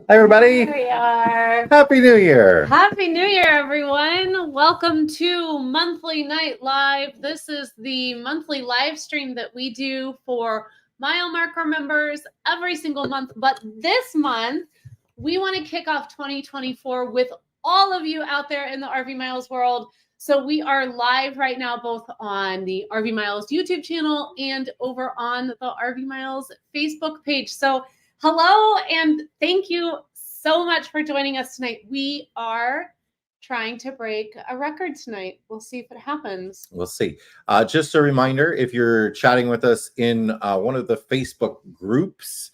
Hi, everybody. Here we are. Happy New Year. Happy New Year, everyone. Welcome to Monthly Night Live. This is the monthly live stream that we do for mile marker members every single month. But this month, we want to kick off 2024 with all of you out there in the RV Miles world. So we are live right now, both on the RV Miles YouTube channel and over on the RV Miles Facebook page. So hello, and thank you so much for joining us tonight. We are trying to break a record tonight. We'll see if it happens. We'll see. Just a reminder, if you're chatting with us in one of the Facebook groups,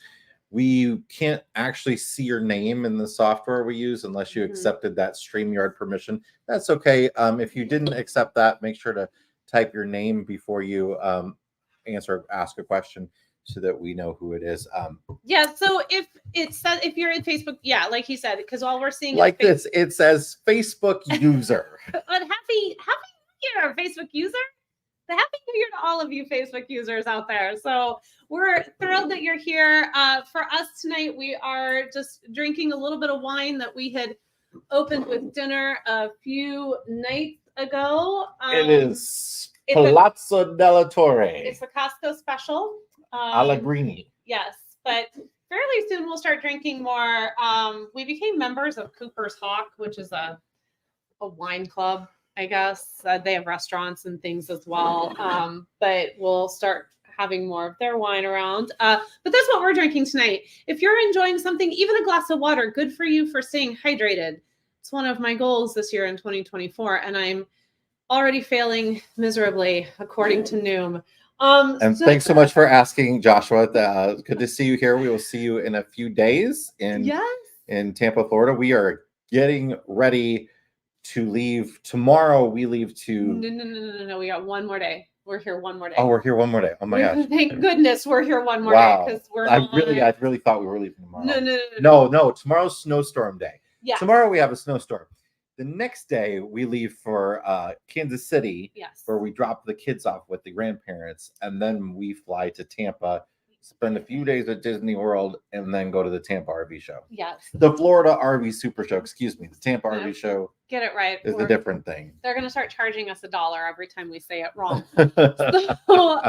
we can't actually see your name in the software we use unless you accepted that StreamYard permission. That's okay. If you didn't accept that, make sure to type your name before you ask a question, so that we know who it is. Yeah, so if it says, if you're in Facebook, yeah, like he said, because all we're seeing like this, it says Facebook user. But happy New Year, Facebook user. The Happy New Year to all of you Facebook users out there. So we're thrilled that you're here. For us tonight, we are just drinking a little bit of wine that we had opened with dinner a few nights ago. It is Palazzo della Torre. It's the Costco special. Allegrini. Yes, but fairly soon we'll start drinking more. We became members of Cooper's Hawk, which is a wine club, I guess. They have restaurants and things as well. But we'll start having more of their wine around. But that's what we're drinking tonight. If you're enjoying something, even a glass of water, good for you for staying hydrated. It's one of my goals this year in 2024, and I'm already failing miserably, according to Noom. And thanks so much for asking, Joshua. Good to see you here. We will see you in a few days in Tampa, Florida. We are getting ready to leave tomorrow. We leave to no. We got one more day. We're here one more day. Oh, we're here one more day. Oh my gosh! Thank goodness we're here one more day, because we're. I really thought we were leaving tomorrow. No. Tomorrow's snowstorm day. Yeah. Tomorrow we have a snowstorm. The next day, we leave for Kansas City, where we drop the kids off with the grandparents, and then we fly to Tampa, spend a few days at Disney World, and then go to the Tampa RV show. Yes. The Florida RV Super Show, excuse me. The Tampa RV show. Get it right. Is a different thing. They're going to start charging us $1 every time we say it wrong. So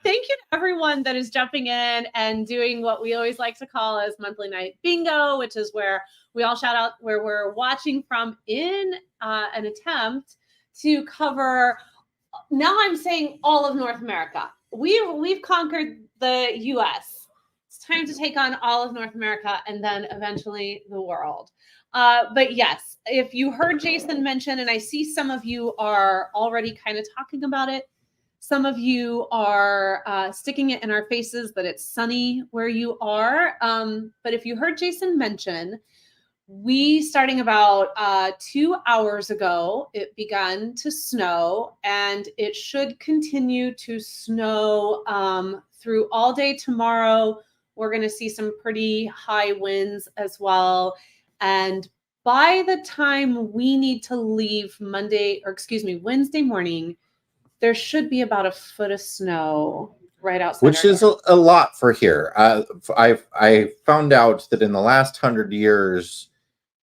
thank you to everyone that is jumping in and doing what we always like to call as monthly night bingo, which is where we all shout out where we're watching from in an attempt to cover, now I'm saying all of North America. We've conquered the US. It's time to take on all of North America and then eventually the world. But yes, if you heard Jason mention, and I see some of you are already kind of talking about it, some of you are sticking it in our faces that it's sunny where you are. But if you heard Jason mention, we, starting about 2 hours ago, it began to snow, and it should continue to snow through all day tomorrow. We're going to see some pretty high winds as well. And by the time we need to leave Wednesday morning, there should be about a foot of snow right outside. Which is a lot for here. I found out that in the last 100 years,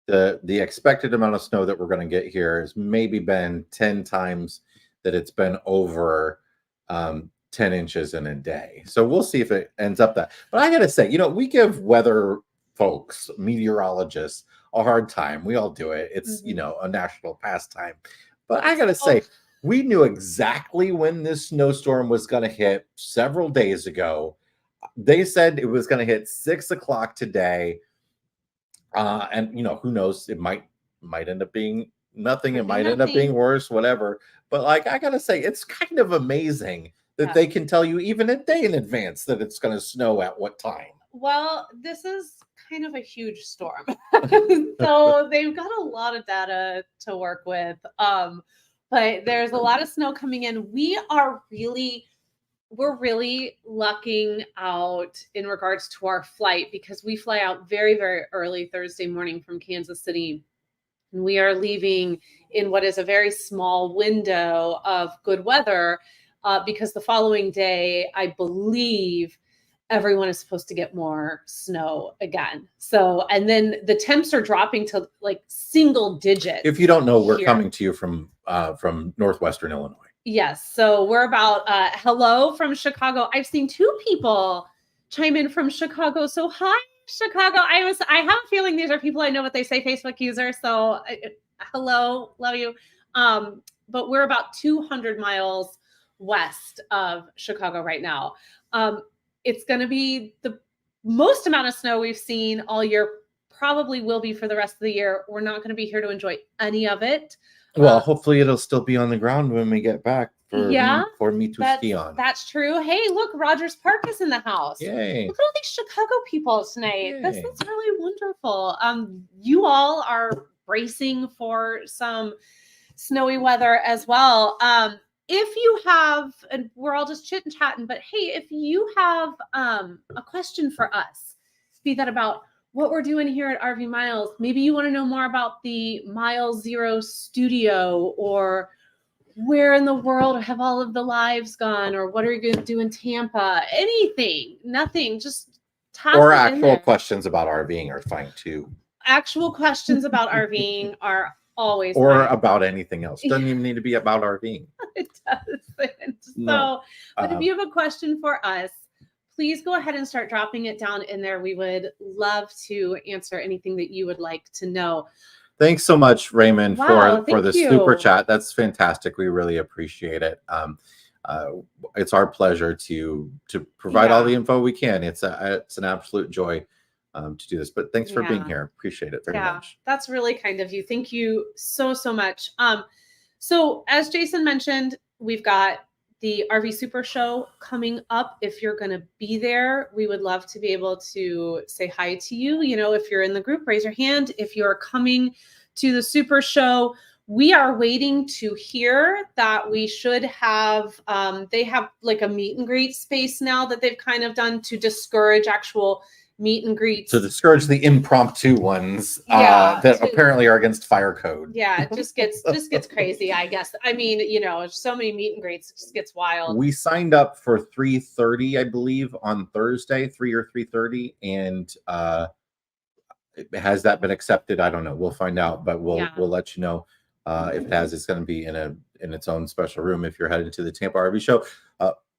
The expected amount of snow that we're going to get here has maybe been 10 times that it's been over 10 inches in a day. So we'll see if it ends up that. But I got to say, we give weather folks, meteorologists, a hard time. We all do it. It's, a national pastime. But I got to say, we knew exactly when this snowstorm was going to hit several days ago. They said it was going to hit 6 o'clock today. And who knows? It might end up being nothing. It might end up being worse, whatever. But like, I gotta say, it's kind of amazing that they can tell you even a day in advance that it's going to snow at what time. Well, this is kind of a huge storm, so they've got a lot of data to work with. But there's a lot of snow coming in. We're really lucking out in regards to our flight because we fly out very, very early Thursday morning from Kansas City. And we are leaving in what is a very small window of good weather because the following day, I believe everyone is supposed to get more snow again. So, and then the temps are dropping to like single digits. If you don't know, we're coming to you from Northwestern Illinois. Yes. So we're about hello from Chicago. I've seen 2 people chime in from Chicago. So hi, Chicago. I have a feeling these are people I know what they say, Facebook users. So hello, love you. But we're about 200 miles west of Chicago right now. It's going to be the most amount of snow we've seen all year, probably will be for the rest of the year. We're not going to be here to enjoy any of it. Well, hopefully it'll still be on the ground when we get back for me to ski on. That's true. Hey, look, Rogers Park is in the house. Yay. Look at all these Chicago people tonight. Yay. This is really wonderful. You all are bracing for some snowy weather as well. If you have, and we're all just chit-chatting, but hey, if you have a question for us, be that about what we're doing here at RV Miles. Maybe you want to know more about the Mile Zero studio, or where in the world have all of the lives gone, or what are you going to do in Tampa? Anything, nothing, just toss or it in actual there. Questions about RVing are fine too. Actual questions about RVing are always or fine. About anything else. Doesn't even need to be about RVing. It does. No. But if you have a question for us, please go ahead and start dropping it down in there. We would love to answer anything that you would like to know. Thanks so much, Raymond, for the you. super chat. That's fantastic. We really appreciate it. It's our pleasure to provide all the info we can. It's an absolute joy to do this. But thanks for being here. Appreciate it very much. That's really kind of you. Thank you so much. So as Jason mentioned, we've got the RV Super Show coming up. If you're going to be there, we would love to be able to say hi to you. If you're in the group, raise your hand. If you're coming to the Super Show, we are waiting to hear that we should have, they have like a meet and greet space now that they've kind of done to discourage actual meet and greets. To discourage the impromptu ones that apparently are against fire code. Yeah, it just gets crazy, I guess. I mean, so many meet and greets, it just gets wild. We signed up for 3:30, I believe, on Thursday, 3 or 3:30, and has that been accepted? I don't know. We'll find out, but we'll let you know if it has. It's going to be in its own special room if you're headed to the Tampa RV Show.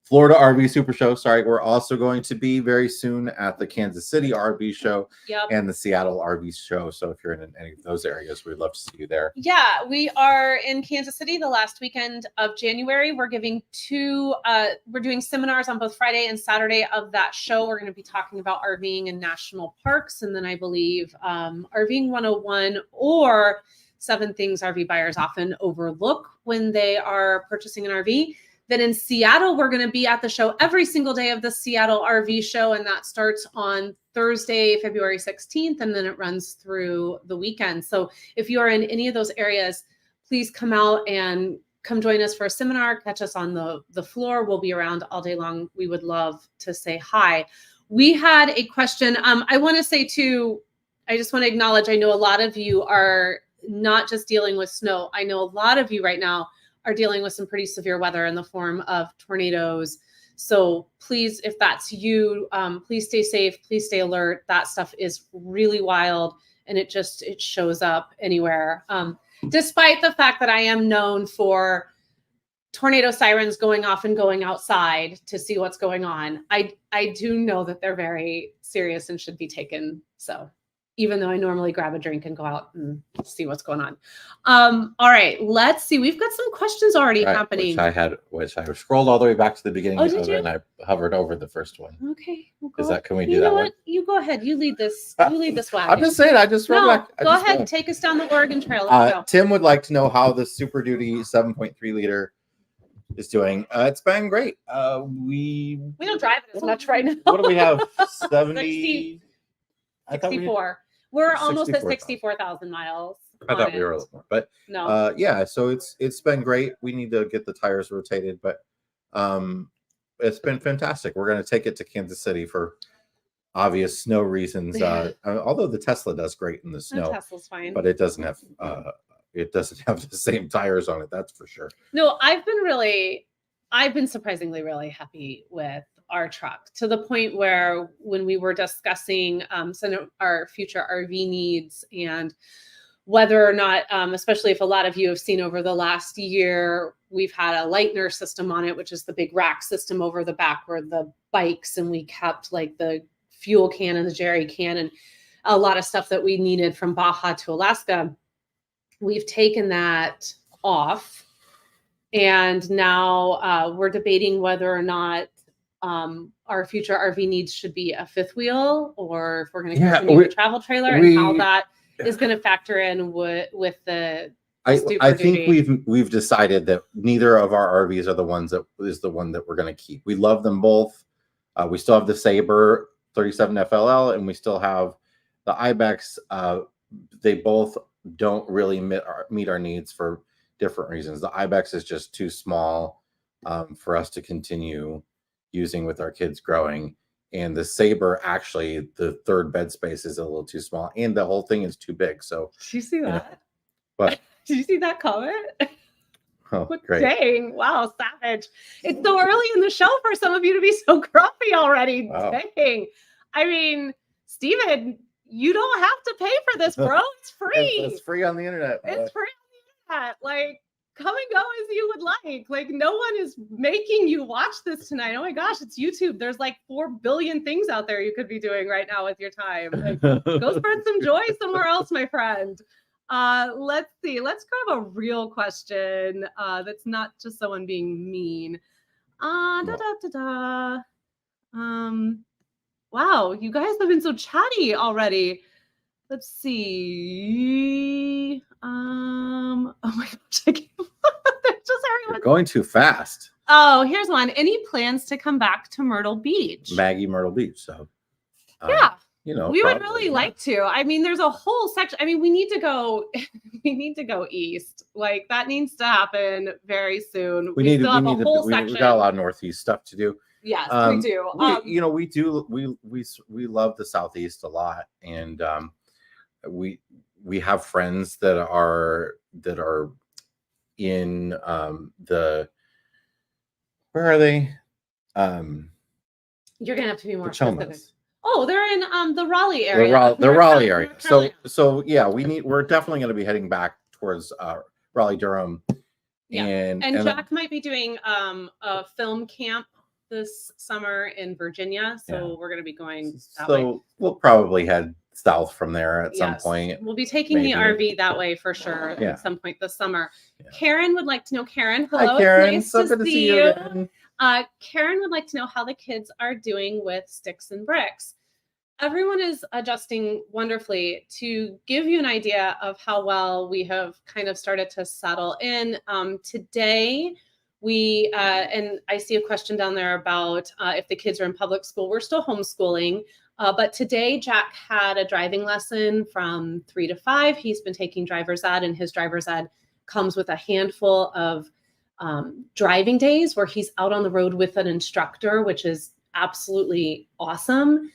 Florida RV Super Show. Sorry, we're also going to be very soon at the Kansas City RV Show and the Seattle RV Show. So if you're in any of those areas, we'd love to see you there. Yeah, we are in Kansas City the last weekend of January. We're giving we're doing seminars on both Friday and Saturday of that show. We're going to be talking about RVing in national parks. And then I believe RVing 101 or 7 things RV buyers often overlook when they are purchasing an RV. Then in Seattle, we're going to be at the show every single day of the Seattle RV Show, and that starts on Thursday, February 16th, and then it runs through the weekend. So if you are in any of those areas, please come out and come join us for a seminar. Catch us on the floor. We'll be around all day long. We would love to say hi. We had a question. I want to say too, I just want to acknowledge, I know a lot of you are not just dealing with snow. I know a lot of you right now are dealing with some pretty severe weather in the form of tornadoes. So please, if that's you, please stay safe, please stay alert. That stuff is really wild and it shows up anywhere. Despite the fact that I am known for tornado sirens going off and going outside to see what's going on, I do know that they're very serious and should be taken. So even though I normally grab a drink and go out and see what's going on. All right, let's see. We've got some questions already happening. Which I scrolled all the way back to the beginning of it, and I hovered over the first one. Okay. Can we do that one? You go ahead. You lead this. You lead this wagon. I'm just saying. Go ahead. Take us down the Oregon Trail. Let's go. Tim would like to know how the Super Duty 7.3 liter is doing. It's been great. We don't drive it as much right now. What do we have? 70. 64. We're almost at 64,000 miles. I thought we were a little more, but no. Yeah. So it's been great. We need to get the tires rotated, but it's been fantastic. We're going to take it to Kansas City for obvious snow reasons. Although the Tesla does great in the snow, Tesla's fine, but it doesn't have the same tires on it. That's for sure. No, I've been surprisingly really happy with our truck, to the point where when we were discussing some of our future RV needs and whether or not, especially if a lot of you have seen over the last year, we've had a Lightner system on it, which is the big rack system over the back where the bikes, and we kept like the fuel can and the jerry can and a lot of stuff that we needed from Baja to Alaska. We've taken that off, and now we're debating whether or not our future RV needs should be a fifth wheel, or if we're going to continue a travel trailer, and how that is going to factor in with the. I think we've decided that neither of our RVs are the one that we're going to keep. We love them both. We still have the Sabre 37 FLL, and we still have the Ibex. They both don't really meet our needs for different reasons. The Ibex is just too small for us to continue using with our kids growing, and the Sabre, actually the third bed space is a little too small, and the whole thing is too big. So did you see that? But did you see that comment? Oh, great. Dang, wow, savage. It's so early in the show for some of you to be so grumpy already. Wow. Dang. I mean, Steven, you don't have to pay for this, bro. It's free. It's free on the internet. It's free on the internet. Like, come and go as you would like. Like, no one is making you watch this tonight. Oh my gosh, it's YouTube. There's like 4 billion things out there you could be doing right now with your time. Like, go spread some joy somewhere else, my friend. Let's see. Let's grab a real question that's not just someone being mean. Wow, you guys have been so chatty already. Let's see. Oh my gosh, I can't. Just everyone. Going too fast. Oh, here's one. Any plans to come back to Myrtle Beach? Maggie Myrtle Beach. So yeah. You know, we would really like to. I mean, there's a whole section. I mean, we need to go. We need to go east. Like, that needs to happen very soon. We got a lot of northeast stuff to do. Yes, we do. We love the southeast a lot, and we have friends that are in the. Where are they? You're gonna have to be more Potomac. specific. Oh, they're in the Raleigh area. The Raleigh area. So yeah, we're definitely going to be heading back towards Raleigh, Durham. Yeah. And Jack might be doing a film camp this summer in Virginia. So we're going to be going that way. So we'll probably head south from there at some point. We'll be taking the RV that way for sure at some point this summer. Yeah. Karen would like to know. Karen, hello. Hi, Karen. It's nice to see you. Again. Karen would like to know how the kids are doing with sticks and bricks. Everyone is adjusting wonderfully. To give you an idea of how well we have kind of started to settle in, today we, and I see a question down there about if the kids are in public school. We're still homeschooling, but today Jack had a driving lesson from 3 to 5. He's been taking driver's ed, and his driver's ed comes with a handful of driving days where he's out on the road with an instructor, which is absolutely awesome.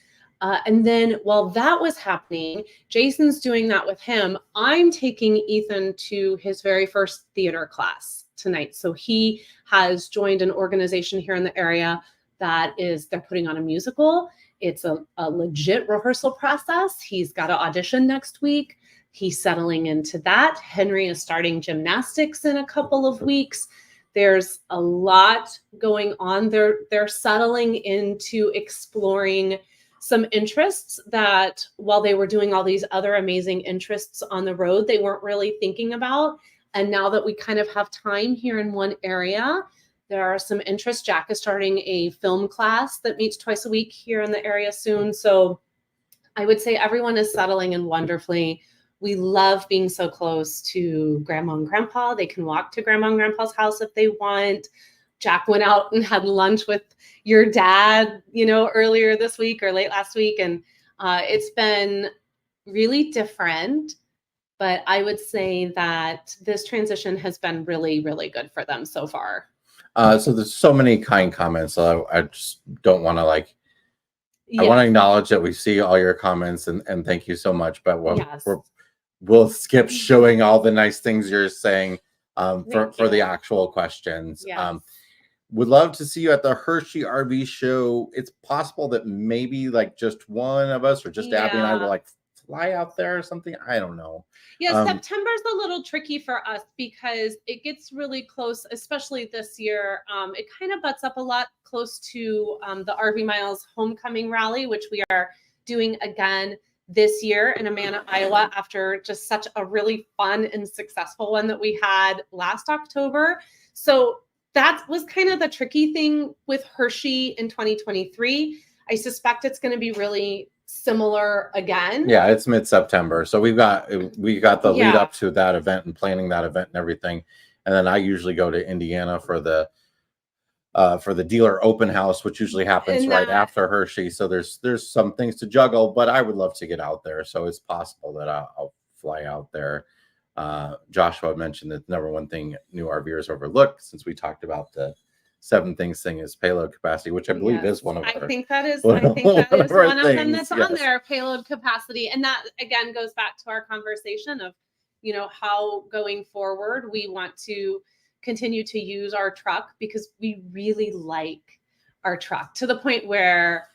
And then while that was happening, Jason's doing that with him. I'm taking Ethan to his very first theater class tonight. So he has joined an organization here in the area they're putting on a musical. It's a legit rehearsal process. He's got an audition next week. He's settling into that. Henry is starting gymnastics in a couple of weeks. There's a lot going on. They're settling into exploring some interests that while they were doing all these other amazing interests on the road, they weren't really thinking about. And now that we kind of have time here in one area, there are some interests. Jack is starting a film class that meets twice a week here in the area soon. So I would say everyone is settling in wonderfully. We love being so close to Grandma and Grandpa. They can walk to Grandma and Grandpa's house if they want. Jack went out and had lunch with your dad, earlier this week or late last week. And it's been really different. But I would say that this transition has been really, really good for them so far. So there's so many kind comments. So I just don't want to I want to acknowledge that we see all your comments and thank you so much. But we'll skip showing all the nice things you're saying for the actual questions. Yes. Would love to see you at the Hershey RV show. It's possible that maybe just one of us or just Abby and I will fly out there or something. I don't know. Yeah, September's a little tricky for us because it gets really close, especially this year. It kind of butts up a lot close to the RV Miles Homecoming Rally, which we are doing again this year in Amana, Iowa, after just such a really fun and successful one that we had last October. So that was kind of the tricky thing with Hershey in 2023. I suspect it's going to be really similar again. Yeah, it's mid-September. So we got the lead up to that event and planning that event and everything. And then I usually go to Indiana for the dealer open house, which usually happens right after Hershey. So there's some things to juggle, but I would love to get out there. So it's possible that I'll fly out there. Joshua mentioned that the number one thing new RVers overlook, since we talked about the 7 things thing, is payload capacity, which I believe is one of our. I think that is one of them that's yes. on there, payload capacity. And that again goes back to our conversation of, how going forward we want to continue to use our truck because we really like our truck to the point where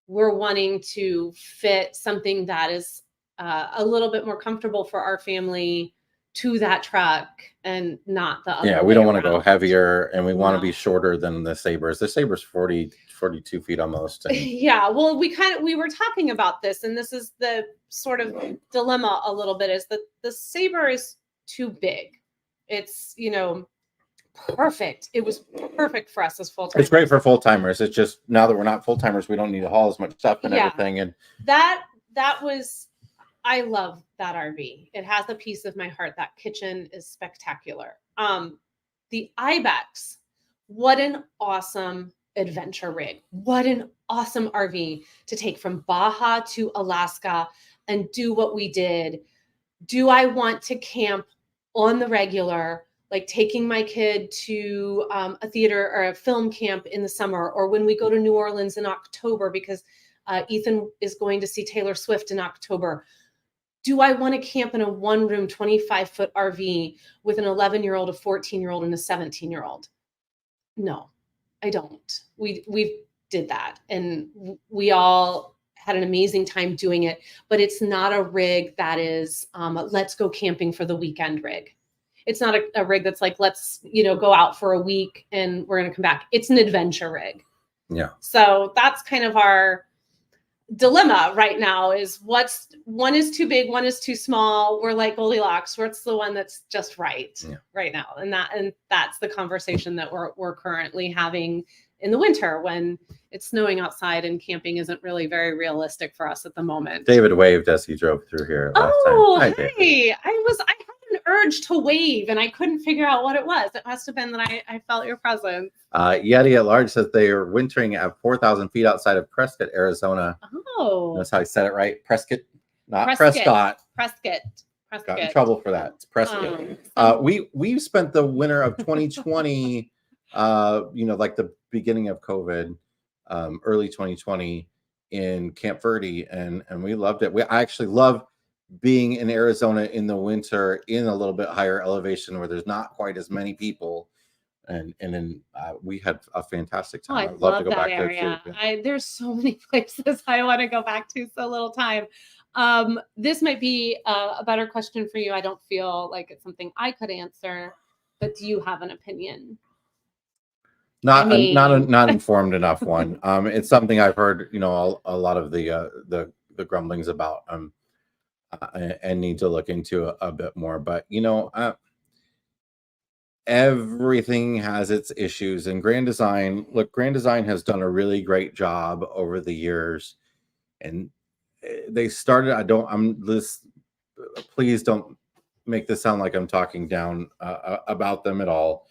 we're wanting to fit something that is a little bit more comfortable for our family to that truck and not the other. Yeah, we don't want to go heavier and we want to be shorter than the Sabres. The Sabre's 42 feet almost. Yeah, well, we were talking about this, and this is the sort of dilemma a little bit, is that the Sabre is too big. It's, perfect. It was perfect for us as full-timers. It's great for full-timers. It's just now that we're not full-timers, we don't need to haul as much stuff and everything. And that was, I love that RV. It has a piece of my heart. That kitchen is spectacular. The Ibex, what an awesome adventure rig. What an awesome RV to take from Baja to Alaska and do what we did. Do I want to camp on the regular, like taking my kid to a theater or a film camp in the summer, or when we go to New Orleans in October because Ethan is going to see Taylor Swift in October? Do I want to camp in a one-room 25-foot RV with an 11-year-old, a 14-year-old, and a 17-year-old? No, I don't. We did that, and we all had an amazing time doing it, but it's not a rig that is let's go camping for the weekend rig. It's not a rig that's like, let's, go out for a week and we're going to come back. It's an adventure rig. Yeah. So that's kind of our dilemma right now, is one is too big, one is too small. We're like Goldilocks. What's the one that's just right right now? And that's the conversation that we're currently having in the winter when it's snowing outside and camping isn't really very realistic for us at the moment. David waved as he drove through here last time. Hi, hey. I had an urge to wave and I couldn't figure out what it was. It must have been that I felt your presence. Yeti at Large says they are wintering at 4,000 feet outside of Prescott, Arizona. Oh. That's how I said it right. Prescott, not Prescott. Prescott. Got in trouble for that. It's Prescott. We spent the winter of 2020, like the beginning of COVID, early 2020 in Camp Verde, and we loved it. I actually love being in Arizona in the winter in a little bit higher elevation where there's not quite as many people. and then we had a fantastic Oh, time. I I'd love to love go that back there area. too. There's so many places I want to go back to. So little time. This might be a better question for you. I don't feel like it's something I could answer, but do you have an opinion? Not I mean, not informed enough one. It's something I've heard, you know, a lot of the grumblings about, and need to look into a bit more. But you know, everything has its issues, and Grand Design. Look, Grand Design has done a really great job over the years, and they started. I don't. I'm this. Please don't make this sound like I'm talking down about them at all,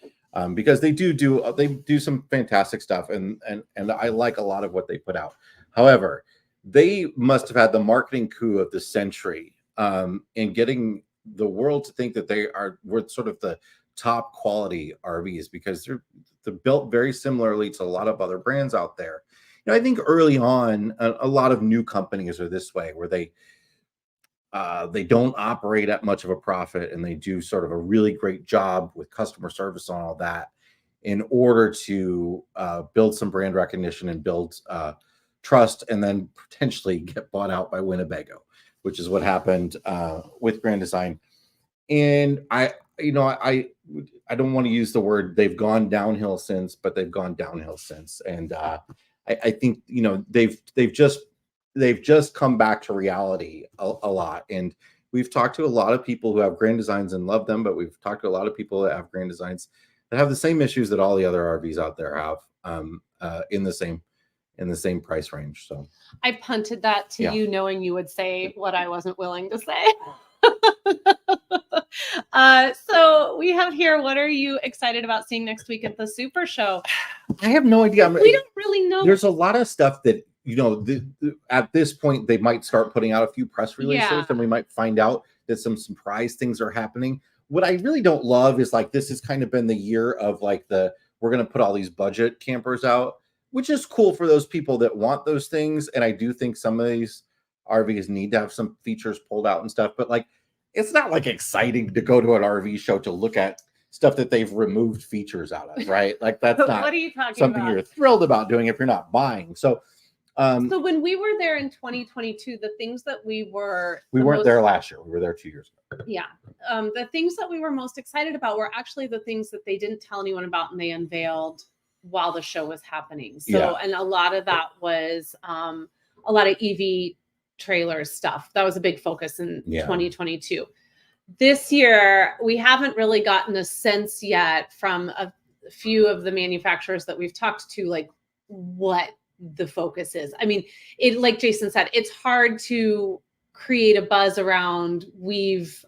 because they do some fantastic stuff, and I like a lot of what they put out. However, they must have had the marketing coup of the century, in getting the world to think that we're sort of the top quality RVs, because they're built very similarly to a lot of other brands out there. You know, I think early on, a lot of new companies are this way, where they don't operate at much of a profit, and they do sort of a really great job with customer service and all that in order to build some brand recognition and build trust, and then potentially get bought out by Winnebago, which is what happened with Grand Design. And you know, I don't want to use the word they've gone downhill since, but they've gone downhill since. And I think, you know, they've just come back to reality a lot. And we've talked to a lot of people who have Grand Designs and love them, but we've talked to a lot of people that have Grand Designs that have the same issues that all the other RVs out there have, in the same price range. So I punted that to Yeah. you, knowing you would say what I wasn't willing to say. So we have here, what are you excited about seeing next week at the Super Show? I have no idea. We don't really know. There's a lot of stuff that, you know, at this point they might start putting out a few press releases, Yeah. and we might find out that some surprise things are happening. What I really don't love is, like, this has kind of been the year of, like, we're going to put all these budget campers out, which is cool for those people that want those things. And I do think some of these RVs need to have some features pulled out and stuff, but, like, it's not like exciting to go to an RV show to look at stuff that they've removed features out of, right? Like, that's not What are you talking something about? you're thrilled about doing if you're not buying. So when we were there in 2022, the things that we weren't there last year. We were there 2 years ago. Yeah. The things that we were most excited about were actually the things that they didn't tell anyone about and they unveiled while the show was happening. So, Yeah. And a lot of that was a lot of EV trailers stuff. That was a big focus in 2022. This year, we haven't really gotten a sense yet from a few of the manufacturers that we've talked to, like, what the focus is. I mean, like Jason said, it's hard to create a buzz around we've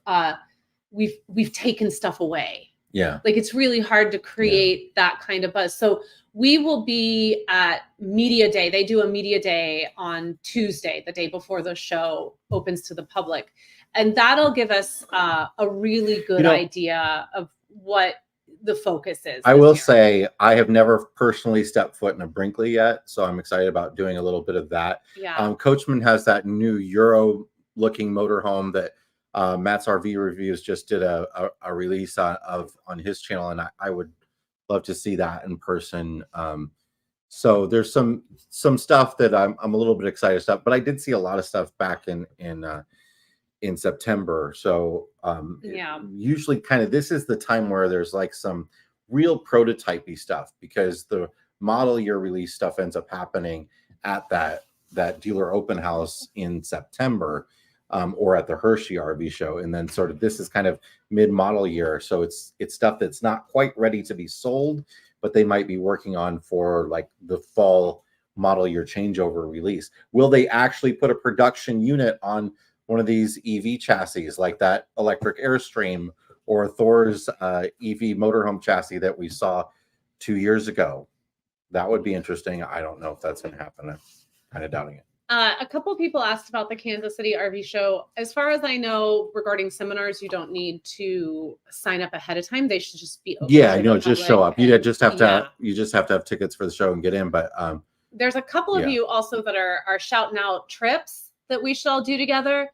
taken stuff away. Yeah. Like, it's really hard to create that kind of buzz. So we will be at Media Day. They do a Media Day on Tuesday, the day before the show opens to the public. And that'll give us a really good idea of what the focus is. I will say, I have never personally stepped foot in a Brinkley yet, so I'm excited about doing a little bit of that. Yeah. Coachman has that new Euro-looking motorhome that Matt's RV Reviews just did a release of on his channel, and I would love to see that in person. So there's some stuff that I'm a little bit excited about, but I did see a lot of stuff back in September. So usually kind of this is the time where there's like some real prototypey stuff, because the model year release stuff ends up happening at that dealer open house in September, or at the Hershey RV show. And then sort of this is kind of mid-model year. So it's stuff that's not quite ready to be sold, but they might be working on for like the fall model year changeover release. Will they actually put a production unit on one of these EV chassis, like that electric Airstream or Thor's EV motorhome chassis that we saw 2 years ago? That would be interesting. I don't know if that's going to happen. I'm kind of doubting it. A couple of people asked about the Kansas City RV show. As far as I know, regarding seminars, you don't need to sign up ahead of time. They should just be open. Yeah, just show up. You just have to. You just have to have tickets for the show and get in. But there's a couple of you also that are shouting out trips that we should all do together.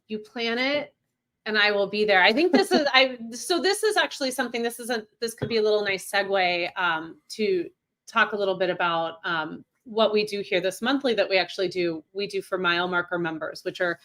You plan it and I will be there. I think this is so this is actually something, this could be a little nice segue to talk a little bit about what we do here this monthly that we do for mile marker members, which are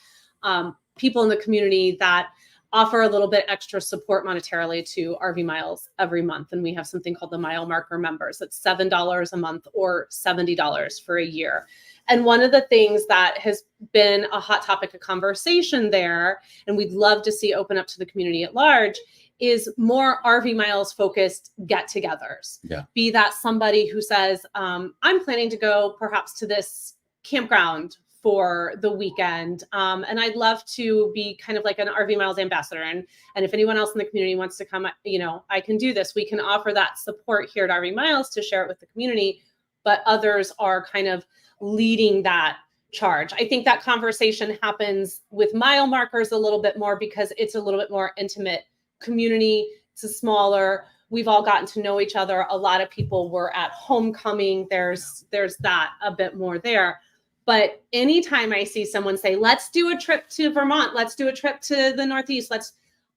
people in the community that offer a little bit extra support monetarily to RV Miles every month. And we have something called the Mile Marker Members. That's $7 a month or $70 for a year. And one of the things that has been a hot topic of conversation there, and we'd love to see open up to the community at large, is more RV Miles focused get-togethers. Yeah. Be that somebody who says, I'm planning to go perhaps to this campground for the weekend. And I'd love to be kind of like an RV Miles ambassador. And if anyone else in the community wants to come, I can do this. We can offer that support here at RV Miles to share it with the community, but others are kind of leading that charge. I think that conversation happens with mile markers a little bit more because it's a little bit more intimate community. It's a smaller, we've all gotten to know each other. A lot of people were at homecoming. There's that a bit more there. But anytime I see someone say, let's do a trip to Vermont, let's do a trip to the Northeast,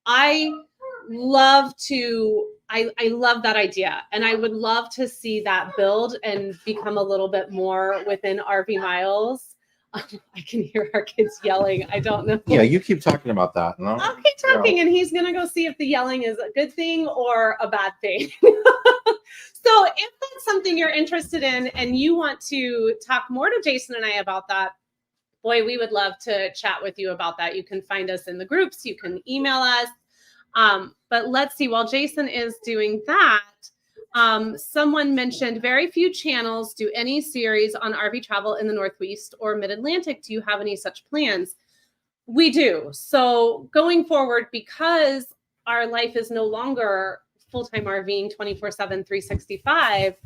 I love that idea. And I would love to see that build and become a little bit more within RV Miles. I can hear our kids yelling. I don't know. Yeah, you keep talking about that. No? I'll keep talking, and he's going to go see if the yelling is a good thing or a bad thing. So if that's something you're interested in and you want to talk more to Jason and I about that, boy, we would love to chat with you about that. You can find us in the groups. You can email us. But let's see, while Jason is doing that, someone mentioned very few channels do any series on RV travel in the Northeast or Mid-Atlantic. Do you have any such plans? We do. So going forward, because our life is no longer full-time RVing 24/7, 365,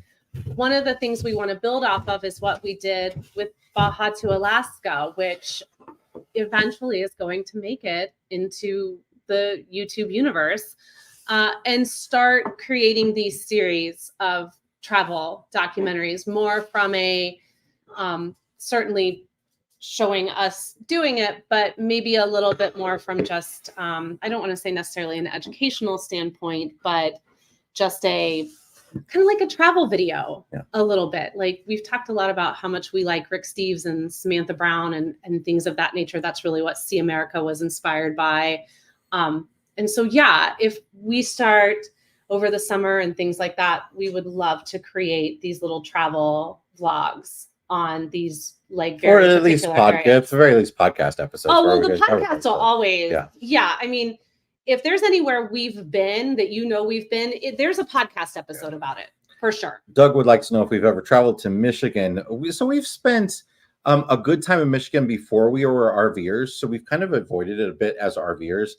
one of the things we want to build off of is what we did with Baja to Alaska, which eventually is going to make it into the YouTube universe, and start creating these series of travel documentaries, more from a certainly showing us doing it, but maybe a little bit more from just, I don't want to say necessarily an educational standpoint, but just a kind of like a travel video, a little bit. Like we've talked a lot about how much we like Rick Steves and Samantha Brown and things of that nature. That's really what See America was inspired by. And so, yeah, if we start over the summer and things like that, we would love to create these little travel vlogs on these like very or at least podcast, very least podcast episodes. Oh, well, the podcasts will always, I mean, if there's anywhere we've been that we've been, there's a podcast episode about it for sure. Doug would like to know if we've ever traveled to Michigan. So we've spent a good time in Michigan before we were RVers. So we've kind of avoided it a bit as RVers,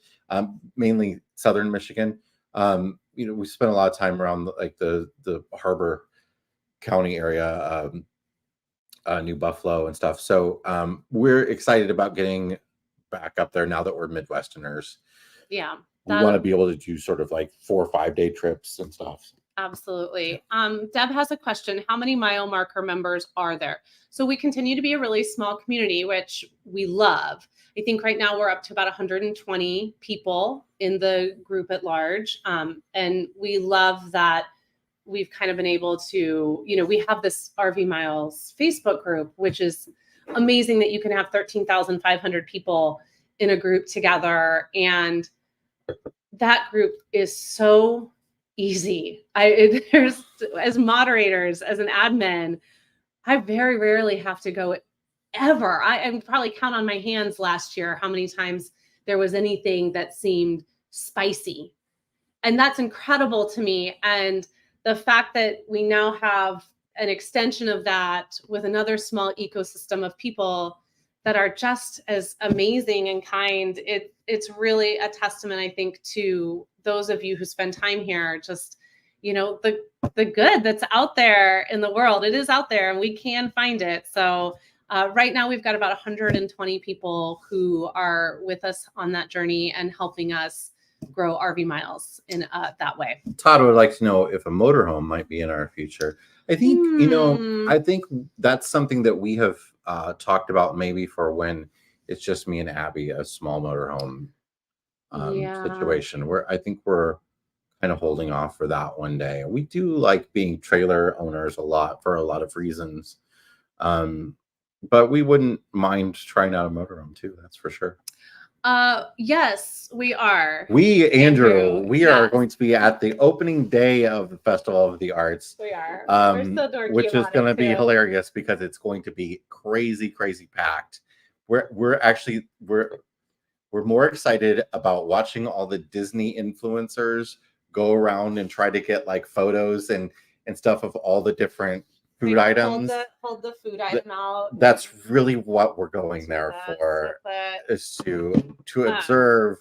mainly Southern Michigan. We spent a lot of time around like the Harbor County area, New Buffalo and stuff. So we're excited about getting back up there now that we're Midwesterners. Yeah. We want to be able to do sort of like 4 or 5 day trips and stuff. Absolutely. Deb has a question. How many mile marker members are there? So we continue to be a really small community, which we love. I think right now we're up to about 120 people in the group at large. And we love that we've kind of been able to, we have this RV Miles Facebook group, which is amazing that you can have 13,500 people in a group together. And that group is so easy. There's, as moderators, as an admin, I very rarely have to go ever. I probably count on my hands last year how many times there was anything that seemed spicy. And that's incredible to me. And the fact that we now have an extension of that with another small ecosystem of people that are just as amazing and kind, it's really a testament, I think, to those of you who spend time here, just, the good that's out there in the world. It is out there and we can find it. So right now we've got about 120 people who are with us on that journey and helping us grow RV Miles in that way. Todd would like to know if a motorhome might be in our future. I think, I think that's something that we have talked about maybe for when it's just me and Abby, a small motorhome. situation. I think we're kind of holding off for that one day. We do like being trailer owners a lot for a lot of reasons. But we wouldn't mind trying out a motorhome too, that's for sure. Yes, we are. Andrew, we are yes. going to be at the opening day of the Festival of the Arts. We are. We're so dorky, which is going to be hilarious because it's going to be crazy packed. We're more excited about watching all the Disney influencers go around and try to get like photos and stuff of all the different food items. Hold the food item out. That's really what we're going there for, is to observe.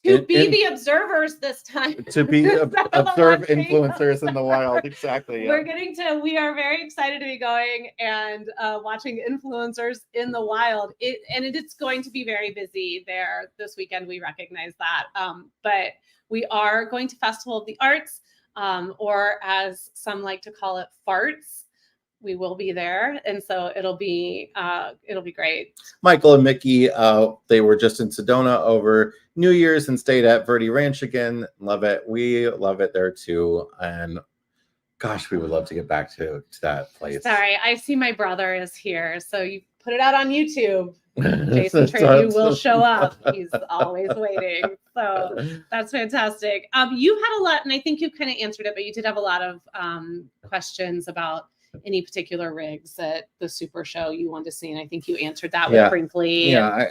To be the observers this time. To be observe influencers in the wild. Exactly. Yeah. We are very excited to be going and watching influencers in the wild. It's going to be very busy there this weekend. We recognize that. But we are going to Festival of the Arts, or as some like to call it, farts. We will be there, and so it'll be great. Michael and Mickey, they were just in Sedona over New Year's and stayed at Verde Ranch again. Love it. We love it there too. And gosh, we would love to get back to that place. Sorry, I see my brother is here, so you put it out on YouTube. Jason Tradu will show up. He's always waiting. So that's fantastic. You had a lot, and I think you kind of answered it, but you did have a lot of questions about any particular rigs at the Super Show you wanted to see, and I think you answered that with Brinkley. Yeah,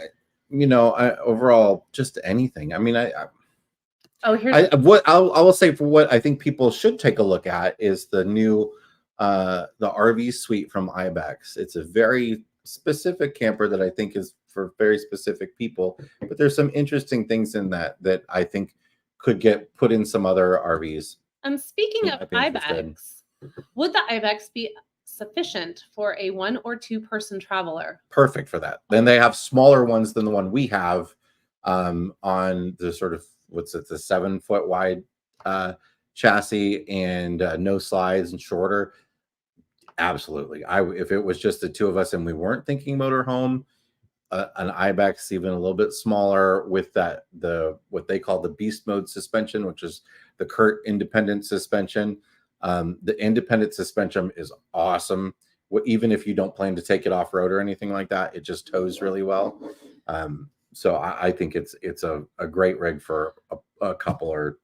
overall, just anything. I mean, I will say for what I think people should take a look at is the new the RV suite from Ibex. It's a very specific camper that I think is for very specific people, but there's some interesting things in that I think could get put in some other RVs. And speaking of Ibex, would the Ibex be sufficient for a 1 or 2 person traveler? Perfect for that. Then they have smaller ones than the one we have on the sort of, the 7-foot wide chassis and no slides and shorter. Absolutely. If it was just the two of us and we weren't thinking motorhome, an Ibex even a little bit smaller with what they call the beast mode suspension, which is the CURT independent suspension. The independent suspension is awesome. Even if you don't plan to take it off road or anything like that, it just tows really well. So I think it's a great rig for a couple or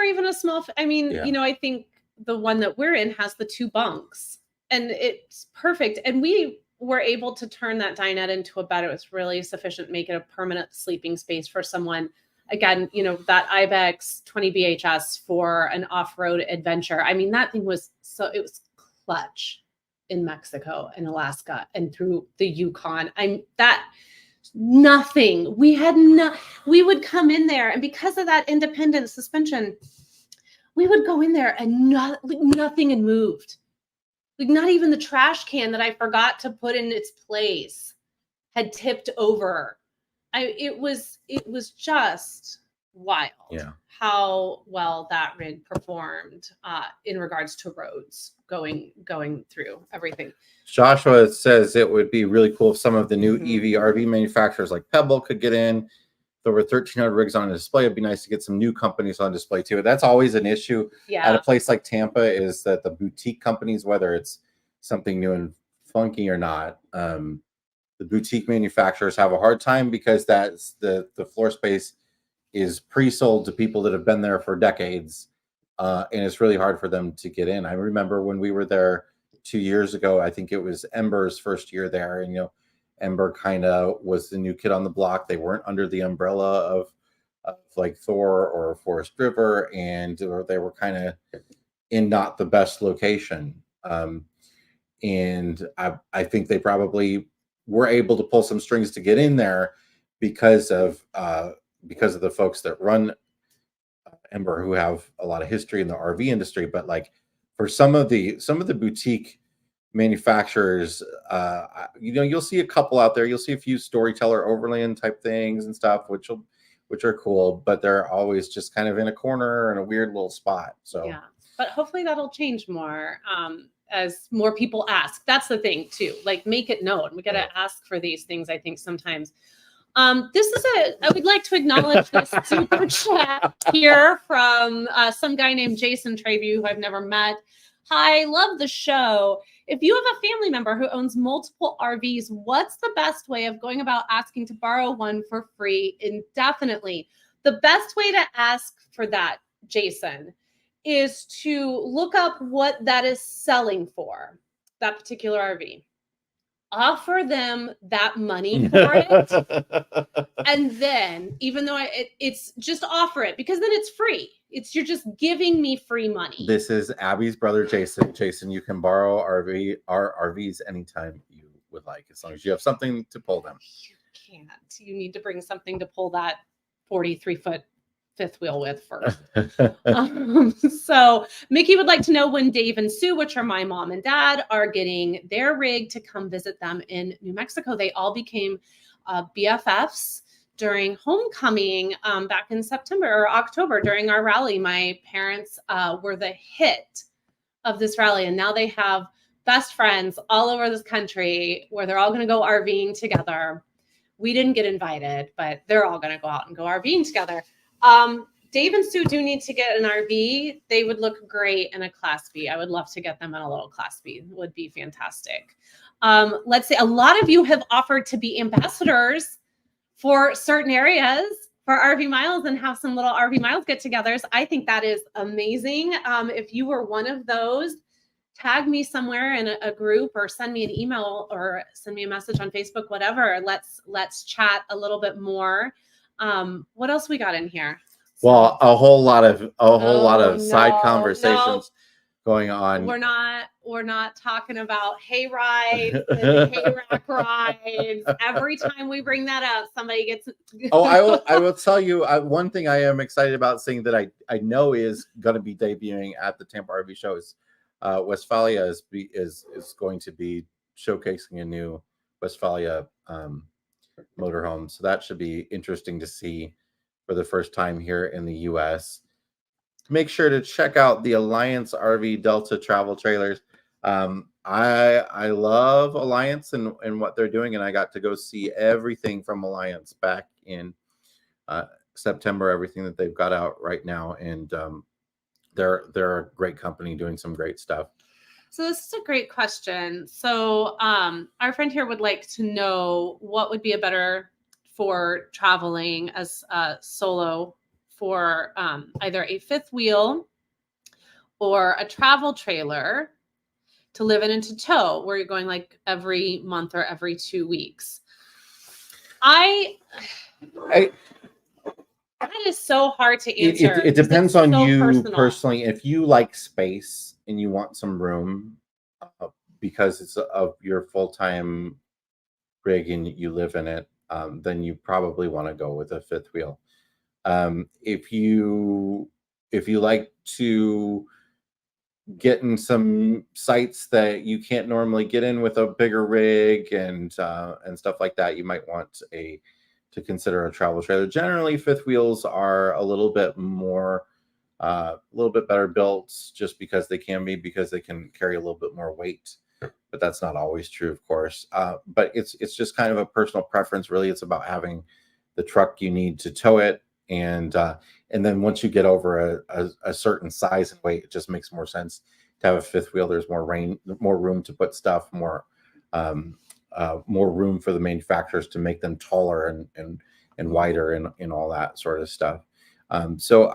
even a small. I mean, I think the one that we're in has the 2 bunks, and it's perfect. And we were able to turn that dinette into a bed. It was really sufficient, make it a permanent sleeping space for someone. Again, that Ibex 20 BHS for an off-road adventure. I mean, that thing was it was clutch in Mexico and Alaska and through the Yukon. Nothing. We would come in there, and because of that independent suspension, we would go in there and nothing had moved. Like, not even the trash can that I forgot to put in its place had tipped over. It was just wild how well that rig performed in regards to roads going through everything. Joshua says it would be really cool if some of the new EV RV manufacturers like Pebble could get in. There were 1,300 rigs on display. It'd be nice to get some new companies on display too. That's always an issue at a place like Tampa, is that the boutique companies, whether it's something new and funky or not, the boutique manufacturers have a hard time because that's the floor space is pre-sold to people that have been there for decades, and it's really hard for them to get in. I remember when we were there 2 years ago, I think it was Ember's first year there, and Ember kind of was the new kid on the block. They weren't under the umbrella of like Thor or Forest River, and they were kind of in not the best location. And I think they probably were able to pull some strings to get in there because of the folks that run Ember, who have a lot of history in the RV industry. But like for some of the boutique manufacturers, you'll see a couple out there. You'll see a few Storyteller Overland type things and stuff, which are cool, but they're always just kind of in a corner in a weird little spot. So but hopefully that'll change more as more people ask. That's the thing too, like make it known. We got to ask for these things, I think, sometimes. I would like to acknowledge this super chat here from some guy named Jason Treview, who I've never met. Hi, love the show. If you have a family member who owns multiple RVs, what's the best way of going about asking to borrow one for free indefinitely? The best way to ask for that, Jason, is to look up what that is selling for, that particular RV. Offer them that money for it. And then, even though it's just offer it, because then it's free. You're just giving me free money. This is Abby's brother, Jason. Jason, you can borrow our RVs anytime you would like, as long as you have something to pull them. You can't. You need to bring something to pull that 43-foot fifth wheel with first. So Mickey would like to know when Dave and Sue, which are my mom and dad, are getting their rig to come visit them in New Mexico. They all became BFFs during homecoming back in September or October during our rally. My parents were the hit of this rally, and now they have best friends all over this country where they're all going to go RVing together. We didn't get invited, but they're all going to go out and go RVing together. Dave and Sue do need to get an RV. They would look great in a Class B. I would love to get them in a little Class B. It would be fantastic. Let's see. A lot of you have offered to be ambassadors for certain areas for RV Miles and have some little RV Miles get-togethers. I think that is amazing. If you were one of those, tag me somewhere in a group or send me an email or send me a message on Facebook, whatever. Let's chat a little bit more. What else we got in here? Well, a whole lot of side conversations going on. We're not talking about hay rides and hay rack rides. Every time we bring that up, somebody gets. I will tell you one thing I am excited about seeing that I know is going to be debuting at the Tampa RV show is Westfalia is going to be showcasing a new Westfalia motorhome, so that should be interesting to see for the first time here in the U.S. Make sure to check out the Alliance RV Delta travel trailers. I love Alliance and what they're doing, and I got to go see everything from Alliance back in September. Everything that they've got out right now, and they're a great company doing some great stuff. So this is a great question. So our friend here would like to know what would be a better for traveling as solo for either a fifth wheel or a travel trailer to live in and to tow, where you're going like every month or every 2 weeks. That is so hard to answer. It depends on you personally. If you like space and you want some room because it's of your full-time rig and you live in it, then you probably want to go with a fifth wheel. If you like to get in some sites that you can't normally get in with a bigger rig and stuff like that, you might want to consider a travel trailer. Generally, fifth wheels are a little bit better built, just because they can carry a little bit more weight. But that's not always true, of course. But it's just kind of a personal preference, really. It's about having the truck you need to tow it, and then once you get over a certain size and weight, it just makes more sense to have a fifth wheel. There's more room to put stuff, more room for the manufacturers to make them taller and wider and all that sort of stuff. So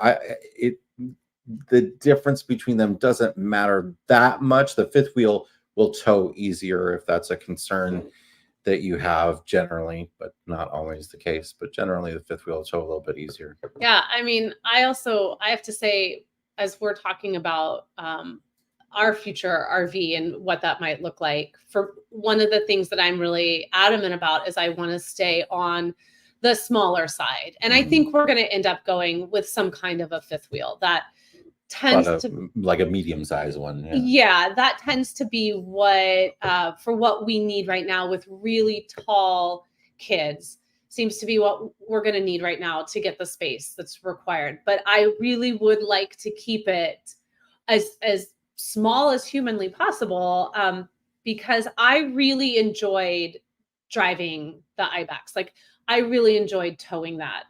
the difference between them doesn't matter that much. The fifth wheel will tow easier if that's a concern that you have generally, but not always the case. But generally, the fifth wheel will tow a little bit easier. Yeah, I mean, I have to say, as we're talking about our future RV and what that might look like, for one of the things that I'm really adamant about is I want to stay on the smaller side. And I think we're going to end up going with some kind of a fifth wheel that tends to like a medium-sized one. Yeah, that tends to be what for what we need right now with really tall kids. Seems to be what we're going to need right now to get the space that's required. But I really would like to keep it as small as humanly possible, because I really enjoyed driving the Ibex. Like, I really enjoyed towing that.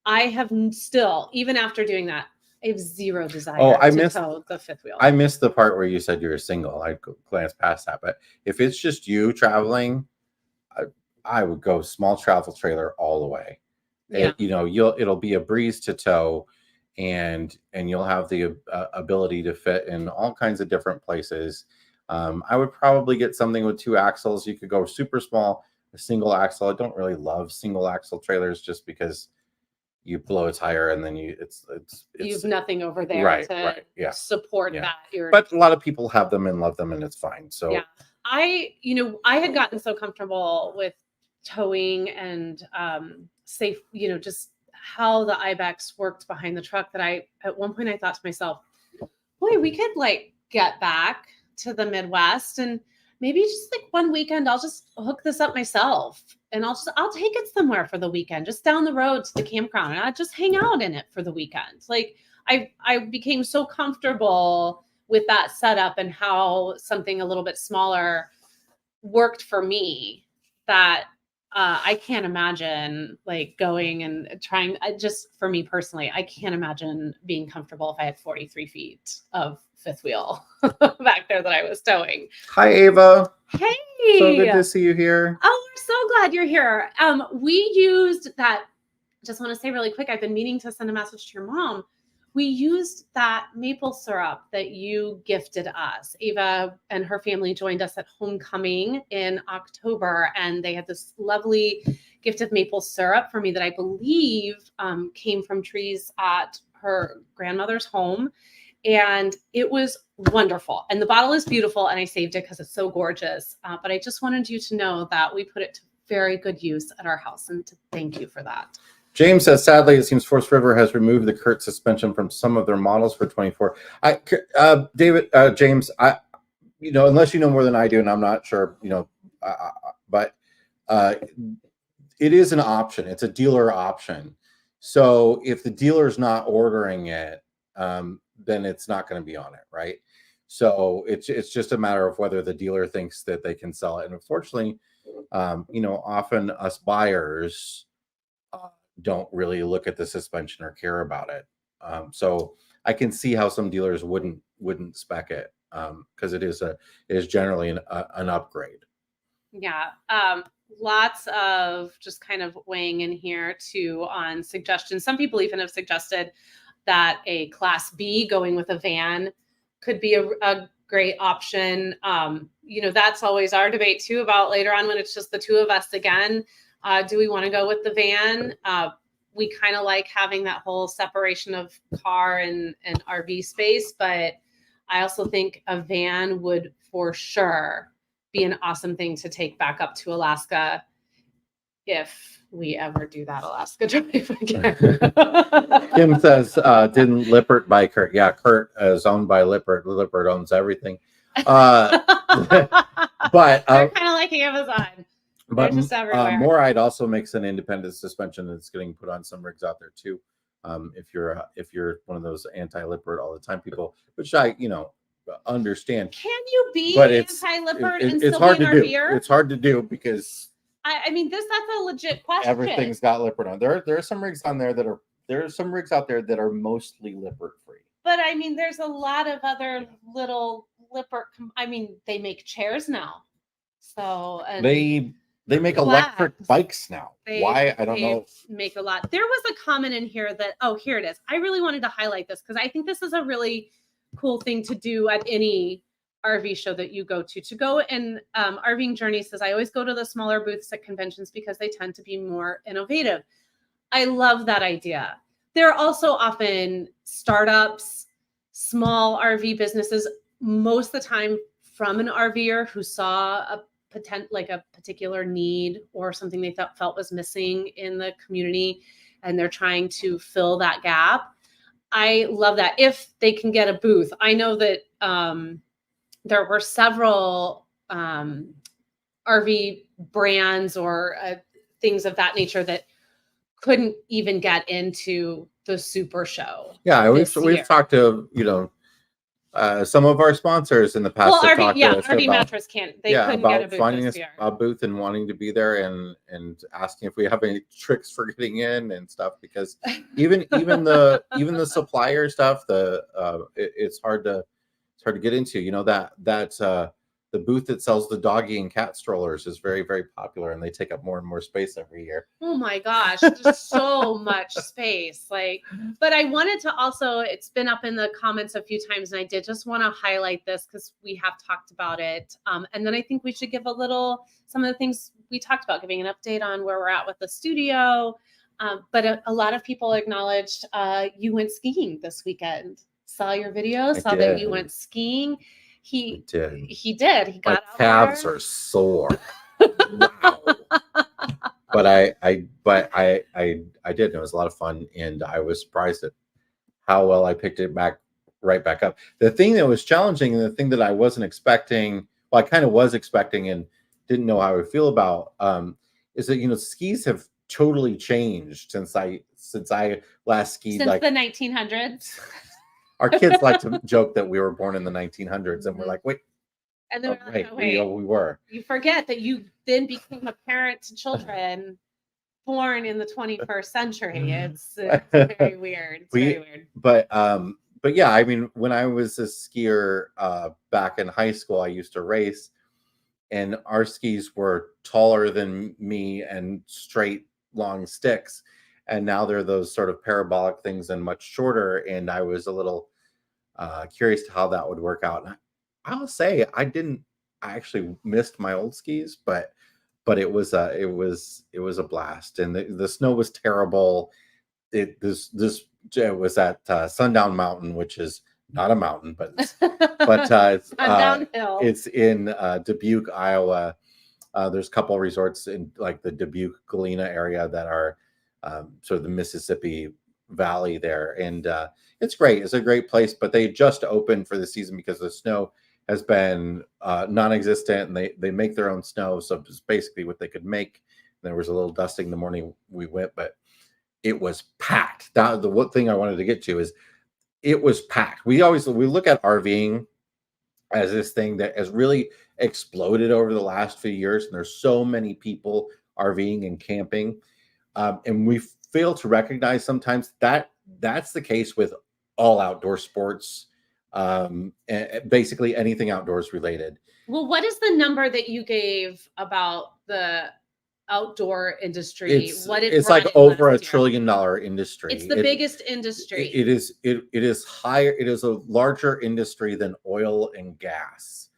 I have still, even after doing that, I have zero desire to tow the fifth wheel. I missed the part where you said you were single. I glanced past that, but if it's just you traveling, I would go small travel trailer all the way. Yeah. It'll be a breeze to tow, and you'll have the ability to fit in all kinds of different places. I would probably get something with 2 axles. You could go super small, a single axle. I don't really love single axle trailers just because you blow a tire and then it's you've nothing over there right, to yeah, support yeah. that. But a lot of people have them and love them, and it's fine. So yeah, I had gotten so comfortable with towing and safe, just how the ibex worked behind the truck that at one point I thought to myself, boy, we could like get back to the Midwest and maybe just like one weekend I'll just hook this up myself and I'll take it somewhere for the weekend, just down the road to the campground, and I'll just hang out in it for the weekend. Like I became so comfortable with that setup and how something a little bit smaller worked for me that I can't imagine like going and trying. Just for me personally, I can't imagine being comfortable if I had 43 feet of fifth wheel back there that I was towing. Hi, Ava. Hey, so good to see you here. Oh, we're so glad you're here. We used that. Just want to say really quick, I've been meaning to send a message to your mom. We used that maple syrup that you gifted us. Ava and her family joined us at homecoming in October, and they had this lovely gift of maple syrup for me that I believe came from trees at her grandmother's home. And it was wonderful. And the bottle is beautiful, and I saved it because it's so gorgeous. But I just wanted you to know that we put it to very good use at our house, and to thank you for that. James says, sadly, it seems Forest River has removed the Kurt suspension from some of their models for 24. James, unless you know more than I do, and I'm not sure, but it is an option. It's a dealer option. So if the dealer's not ordering it, then it's not going to be on it, right? So it's just a matter of whether the dealer thinks that they can sell it. And unfortunately, often us buyers don't really look at the suspension or care about it. So I can see how some dealers wouldn't spec it because it is generally an upgrade. Yeah. Lots of just kind of weighing in here too on suggestions. Some people even have suggested that a Class B going with a van could be a great option. That's always our debate too about later on when it's just the two of us again. Do we want to go with the van? We kind of like having that whole separation of car and RV space, but I also think a van would for sure be an awesome thing to take back up to Alaska if we ever do that Alaska drive again. Kim says, didn't Lippert buy Kurt? Yeah, Kurt is owned by Lippert. Lippert owns everything. But they're kind of like Amazon. But just everywhere. Moride also makes an independent suspension that's getting put on some rigs out there too. If you're one of those anti-Lippert all the time people, which I understand. Can you be anti-Lippert and still be an RVer? It's hard to do because I mean that's a legit question. Everything's got Lippert on. There are some rigs on there there are some rigs out there that are mostly Lippert free. But I mean, there's a lot of other little Lippert. I mean, they make chairs now, so and they make electric bikes now. Why? I don't know. Make a lot. There was a comment in here that, here it is. I really wanted to highlight this because I think this is a really cool thing to do at any RV show that you go to go. And RVing Journey says, I always go to the smaller booths at conventions because they tend to be more innovative. I love that idea. There are also often startups, small RV businesses, most of the time from an RVer who saw a particular need or something they felt was missing in the community, and they're trying to fill that gap. I love that if they can get a booth. I know that there were several RV brands or things of that nature that couldn't even get into the Super Show. Yeah, we've talked to Some of our sponsors in the past Well, have RV, talked yeah, to us RV about, Mattress can't. They couldn't get a about booth finding this us year. a booth and wanting to be there and asking if we have any tricks for getting in and stuff, because even the supplier stuff, it's hard to get into. You know, that the booth that sells the doggy and cat strollers is very, very popular, and they take up more and more space every year. Oh my gosh, there's so much space. Like, but I wanted to also, it's been up in the comments a few times, and I did just want to highlight this because we have talked about it. And then I think we should give some of the things we talked about, giving an update on where we're at with the studio. But a lot of people acknowledged you went skiing this weekend. Saw your video, saw that you went skiing. He did. He got my out calves there. are sore. Wow. But I did. It was a lot of fun, and I was surprised at how well I picked it right back up. The thing that was challenging, and the thing that I wasn't expecting, well, I kind of was expecting and didn't know how I would feel about, is that skis have totally changed since I last skied. Since like the 1900s. Our kids like to joke that we were born in the 1900s, and we're like, wait. And then we were. You forget that you then became a parent to children born in the 21st century. It's very weird. It's very weird. But yeah, I mean, when I was a skier back in high school, I used to race, and our skis were taller than me and straight, long sticks. And now they're those sort of parabolic things and much shorter. And I was a little curious to how that would work out. And I'll say I actually missed my old skis, but it was a blast, and the snow was terrible. It was at Sundown Mountain, which is not a mountain, but it's downhill. It's in Dubuque, Iowa. There's a couple of resorts in like the Dubuque Galena area that are sort of the Mississippi Valley there, and it's great. It's a great place, but they just opened for the season because the snow has been non-existent, and they make their own snow, so it's basically what they could make. There was a little dusting the morning we went, but it was packed. The one thing I wanted to get to is it was packed. We look at RVing as this thing that has really exploded over the last few years, and there's so many people RVing and camping, and we fail to recognize sometimes that that's the case with all outdoor sports, basically anything outdoors related. Well, what is the number that you gave about the outdoor industry? It's like over $1 trillion industry. It's the biggest industry. It is higher. It is a larger industry than oil and gas.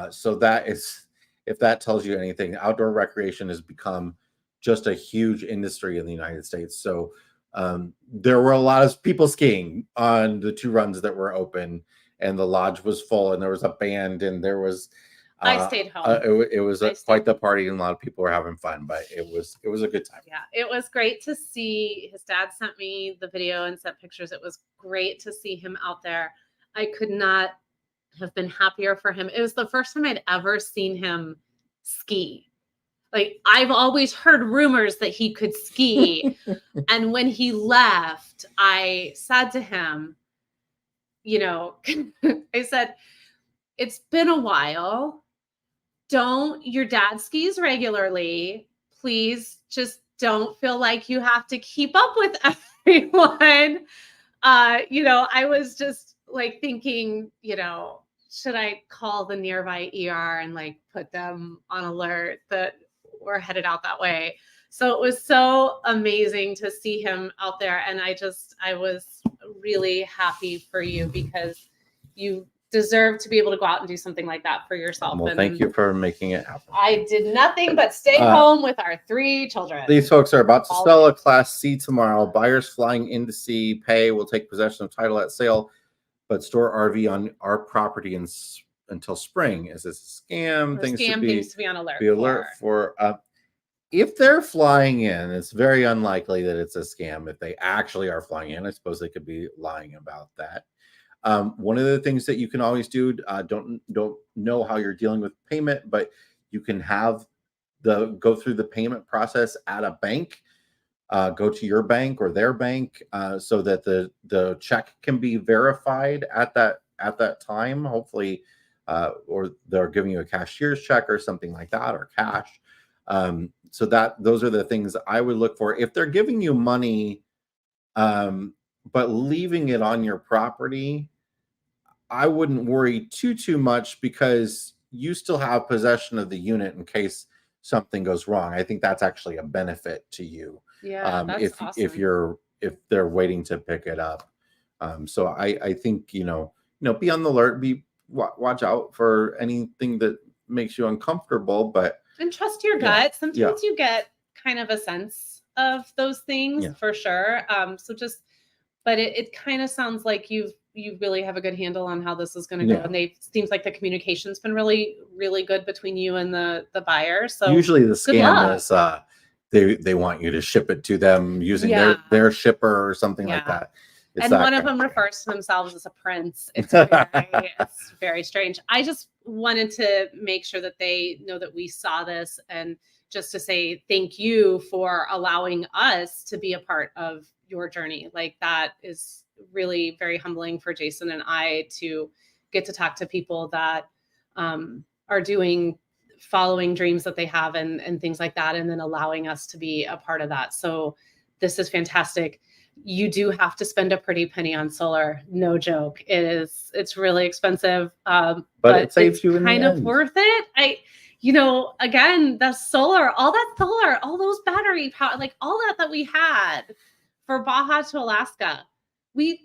So that is, if that tells you anything, outdoor recreation has become just a huge industry in the United States. So there were a lot of people skiing on the 2 runs that were open, and the lodge was full, and there was a band, and there was I stayed home. It was quite the party, and a lot of people were having fun, but it was a good time. Yeah, it was great to see. His dad sent me the video and sent pictures. It was great to see him out there. I could not have been happier for him. It was the first time I'd ever seen him ski. Like, I've always heard rumors that he could ski. And when he left, I said to him, I said, it's been a while. Your dad skis regularly. Please just don't feel like you have to keep up with everyone. I was just like thinking, should I call the nearby ER and like put them on alert that we're headed out that way? So it was so amazing to see him out there. And I was really happy for you, because you deserve to be able to go out and do something like that for yourself. Well, thank you for making it happen. I did nothing but stay home with our 3 children. These folks are about to sell a Class C tomorrow. Buyers flying in to see pay will take possession of title at sale, but store RV on our property until spring. Is this a scam? Things to be on alert. Be alert for. If they're flying in, it's very unlikely that it's a scam. If they actually are flying in, I suppose they could be lying about that. One of the things that you can always do, don't know how you're dealing with payment, but you can go through the payment process at a bank. Go to your bank or their bank, so that the check can be verified at that at that time, hopefully, or they're giving you a cashier's check or something like that, or cash. So those are the things I would look for. If they're giving you money, but leaving it on your property, I wouldn't worry too much, because you still have possession of the unit in case something goes wrong. I think that's actually a benefit to you. Yeah, that's awesome. If they're waiting to pick it up. So I think, be on the alert, watch out for anything that makes you uncomfortable, but and trust your gut. Sometimes you get kind of a sense of those things for sure. But it kind of sounds like you really have a good handle on how this is going to go, and seems like the communication's been really, really good between you and the buyer. So usually the scam is they want you to ship it to them using their shipper or something like that. And one of them refers to themselves as a prince. It's very strange. I just wanted to make sure that they know that we saw this, and just to say thank you for allowing us to be a part of your journey. Like, that is really very humbling for Jason and I to get to talk to people that are following dreams that they have and things like that, and then allowing us to be a part of that. So this is fantastic. You do have to spend a pretty penny on solar. No joke. It's really expensive. But it saves you in the end. Kind of worth it. Again, the solar, all those battery power, like all that we had for Baja to Alaska, we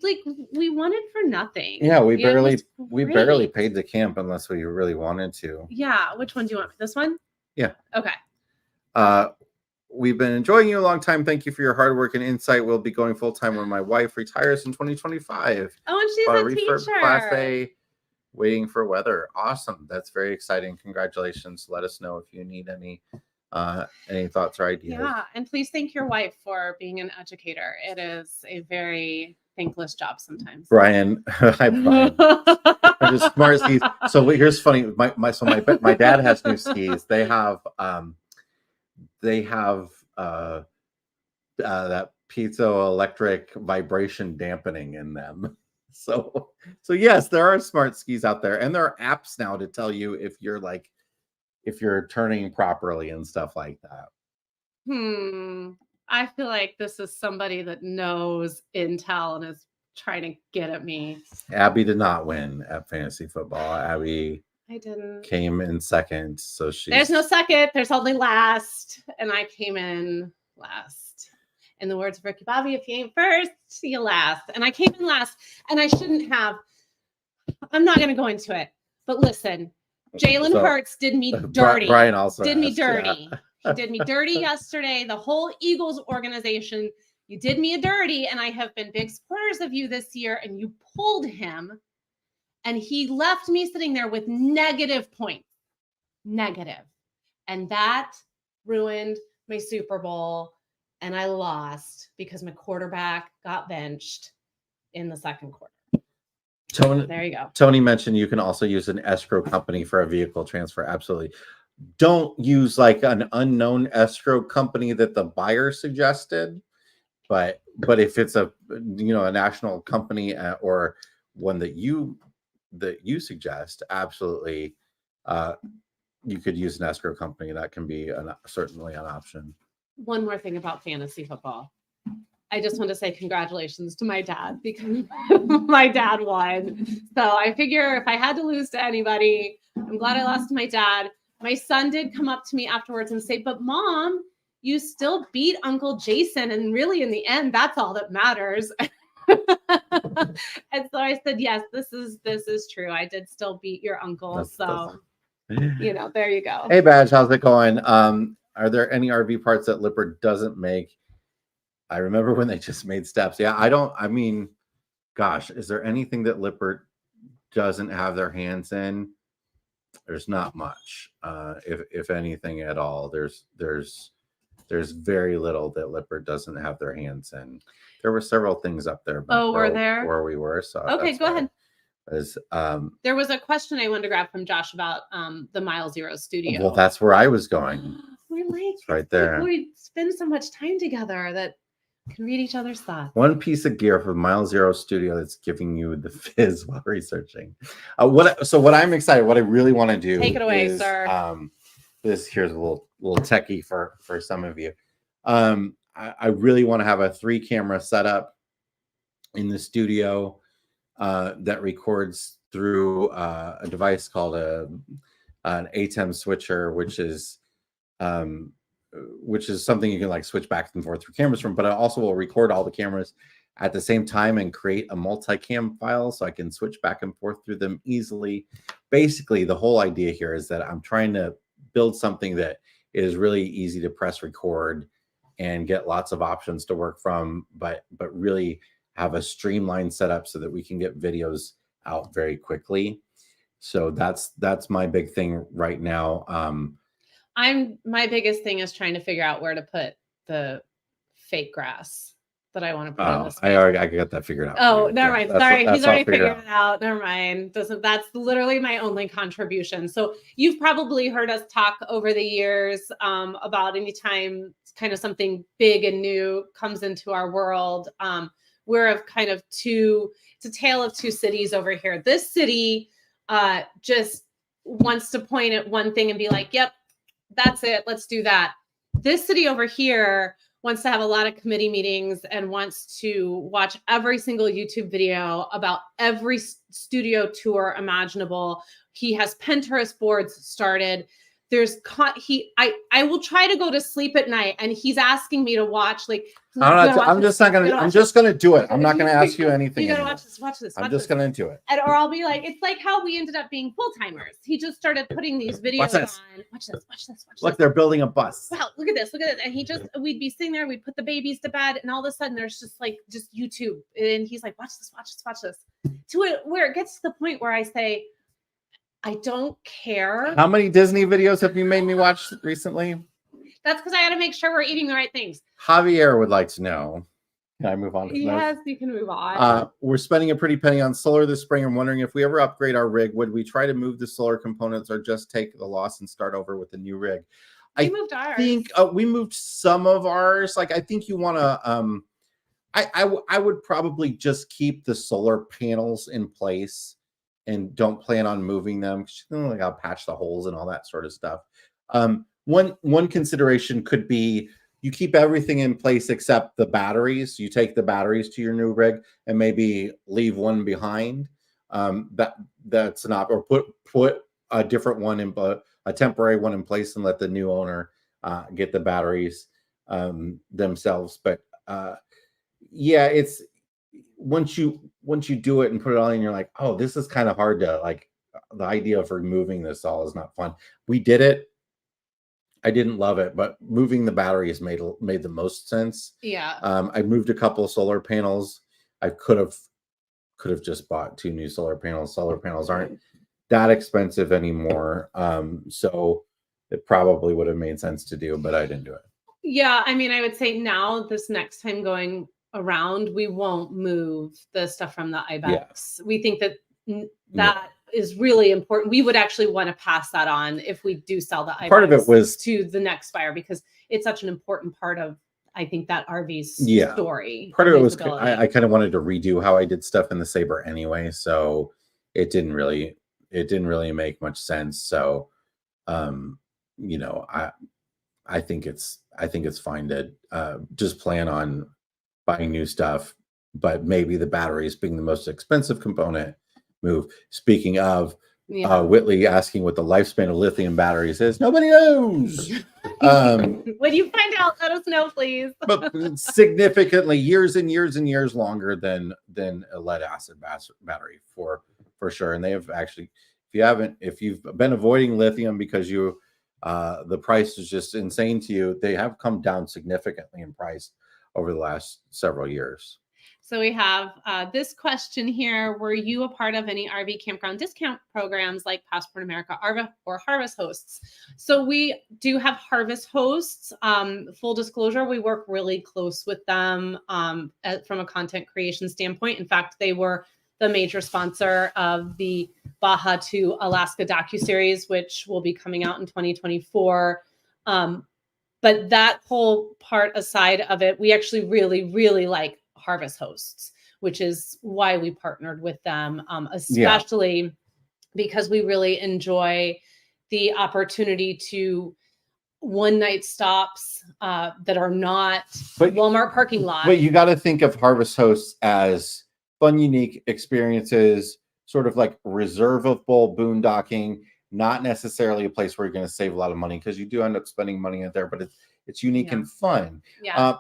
wanted for nothing. Yeah, we barely paid the camp unless we really wanted to. Yeah. Which one do you want? This one? Yeah. Okay. We've been enjoying you a long time. Thank you for your hard work and insight. We'll be going full time when my wife retires in 2025. Oh, and she's a teacher. Class A, waiting for weather. Awesome. That's very exciting. Congratulations. Let us know if you need any thoughts or ideas. Yeah, and please thank your wife for being an educator. It is a very thankless job sometimes. Brian, hi Brian. Just smart skis. So here's funny. My dad has new skis. They have that piezoelectric vibration dampening in them. So yes, there are smart skis out there, and there are apps now to tell you if you're turning properly and stuff like that. I feel like this is somebody that knows intel and is trying to get at me. Abby did not win at fantasy football. Abby came in second, so there's no second, there's only last, and I came in last. In the words of Ricky Bobby, if you ain't first, you last. And I came in last, and I shouldn't have. I'm not going to go into it, but listen, Jalen Hurts did me dirty. Brian also did me dirty. He did me dirty yesterday. The whole Eagles organization, you did me a dirty, and I have been big supporters of you this year, and you pulled him. And he left me sitting there with negative points. Negative. And that ruined my Super Bowl. And I lost because my quarterback got benched in the second quarter. There you go. Tony mentioned you can also use an escrow company for a vehicle transfer. Absolutely. Don't use like an unknown escrow company that the buyer suggested. But if it's a national company or one that you suggest, absolutely, you could use an escrow company. That can be certainly an option. One more thing about fantasy football. I just want to say congratulations to my dad, because my dad won. So I figure if I had to lose to anybody, I'm glad I lost to my dad. My son did come up to me afterwards and say, "But Mom, you still beat Uncle Jason. And really, in the end, that's all that matters." And so I said, "Yes, this is true. I did still beat your uncle." There you go. Hey, Badge, how's it going? Are there any RV parts that Lippert doesn't make? I remember when they just made steps. Yeah, gosh, is there anything that Lippert doesn't have their hands in? There's not much, if anything at all. There's very little that Lippert doesn't have their hands in. There were several things up there. Were there? Where we were. So okay, go ahead. There was a question I wanted to grab from Josh about the Mile Zero studio. Well, that's where I was going. We're like right there. We spend so much time together that can read each other's thoughts. One piece of gear from Mile Zero Studio that's giving you the fizz while researching. So what I'm excited, what I really want to do, Take it away, is, sir. This here's a little techie for some of you. I really want to have a 3-camera setup in the studio that records through a device called an ATEM switcher, which is something you can like switch back and forth through cameras from, but I also will record all the cameras at the same time and create a multicam file so I can switch back and forth through them easily. Basically, the whole idea here is that I'm trying to build something that is really easy to press record and get lots of options to work from, but really have a streamlined setup so that we can get videos out very quickly. So that's my big thing right now. My biggest thing is trying to figure out where to put the fake grass that I want to put in this. I got that figured out. Oh, never mind. Sorry, he's already figured it out. Never mind. That's literally my only contribution. So you've probably heard us talk over the years about anytime kind of something big and new comes into our world. We're of kind of it's a tale of two cities over here. This city just wants to point at one thing and be like, yep, that's it. Let's do that. This city over here wants to have a lot of committee meetings and wants to watch every single YouTube video about every studio tour imaginable. He has Pinterest boards started. I will try to go to sleep at night and he's asking me to watch like I'm just gonna do it. I'm not gonna ask you anything. You gotta watch this. I'm just gonna do it. Or I'll be like, it's like how we ended up being full-timers. He just started putting these videos on. Watch this. Look, they're building a bus. Wow, look at this. And we'd be sitting there, we'd put the babies to bed, and all of a sudden there's just YouTube. And he's like, watch this. To it where it gets to the point where I say, I don't care. How many Disney videos have you made me watch recently? That's because I got to make sure we're eating the right things. Javier would like to know. Can I move on? Yes, you can move on. We're spending a pretty penny on solar this spring. I'm wondering if we ever upgrade our rig, would we try to move the solar components or just take the loss and start over with a new rig? We moved ours. I think we moved some of ours. Like, I think you want to, I would probably just keep the solar panels in place and don't plan on moving them. I gotta patch the holes and all that sort of stuff. One consideration could be you keep everything in place except the batteries. You take the batteries to your new rig and maybe leave one behind. That's an option. Or put a different one in, a temporary one in place, and let the new owner get the batteries themselves. But yeah, it's once you do it and put it on, and you're like, oh, this is kind of hard to like. The idea of removing this all is not fun. We did it. I didn't love it, but moving the batteries made the most sense. Yeah. I moved a couple of solar panels. I could have just bought 2 new solar panels. Solar panels aren't that expensive anymore. So it probably would have made sense to do, but I didn't do it. Yeah, I mean, I would say now this next time going around, we won't move the stuff from the IBEX. Yeah. We think that is really important. We would actually want to pass that on if we do sell the IBEX. Part of it was to the next buyer because it's such an important part of, I think, that RV's story. Part of it was I kind of wanted to redo how I did stuff in the Sabre anyway, so it didn't really make much sense. So, you know, I think it's fine to just plan on buying new stuff, but maybe the batteries being the most expensive component. Move. Speaking of, Whitley asking what the lifespan of lithium batteries is. Nobody knows. When you find out, let us know, please. But significantly, years and years and years longer than a lead acid battery for sure. And they have actually, if you've been avoiding lithium because the price is just insane to you, they have come down significantly in price over the last several years. So we have this question here. Were you a part of any RV campground discount programs like Passport America, ARVA, or Harvest Hosts? So we do have Harvest Hosts. Full disclosure, we work really close with them from a content creation standpoint. In fact, they were the major sponsor of the Baja to Alaska docuseries, which will be coming out in 2024. but that whole part aside of it, we actually really, really like Harvest Hosts, which is why we partnered with them, especially because we really enjoy the opportunity to one night stops that are not Walmart parking lot. But you got to think of Harvest Hosts as fun, unique experiences, sort of like reservable boondocking, not necessarily a place where you're going to save a lot of money, because you do end up spending money in there, but it's unique and fun.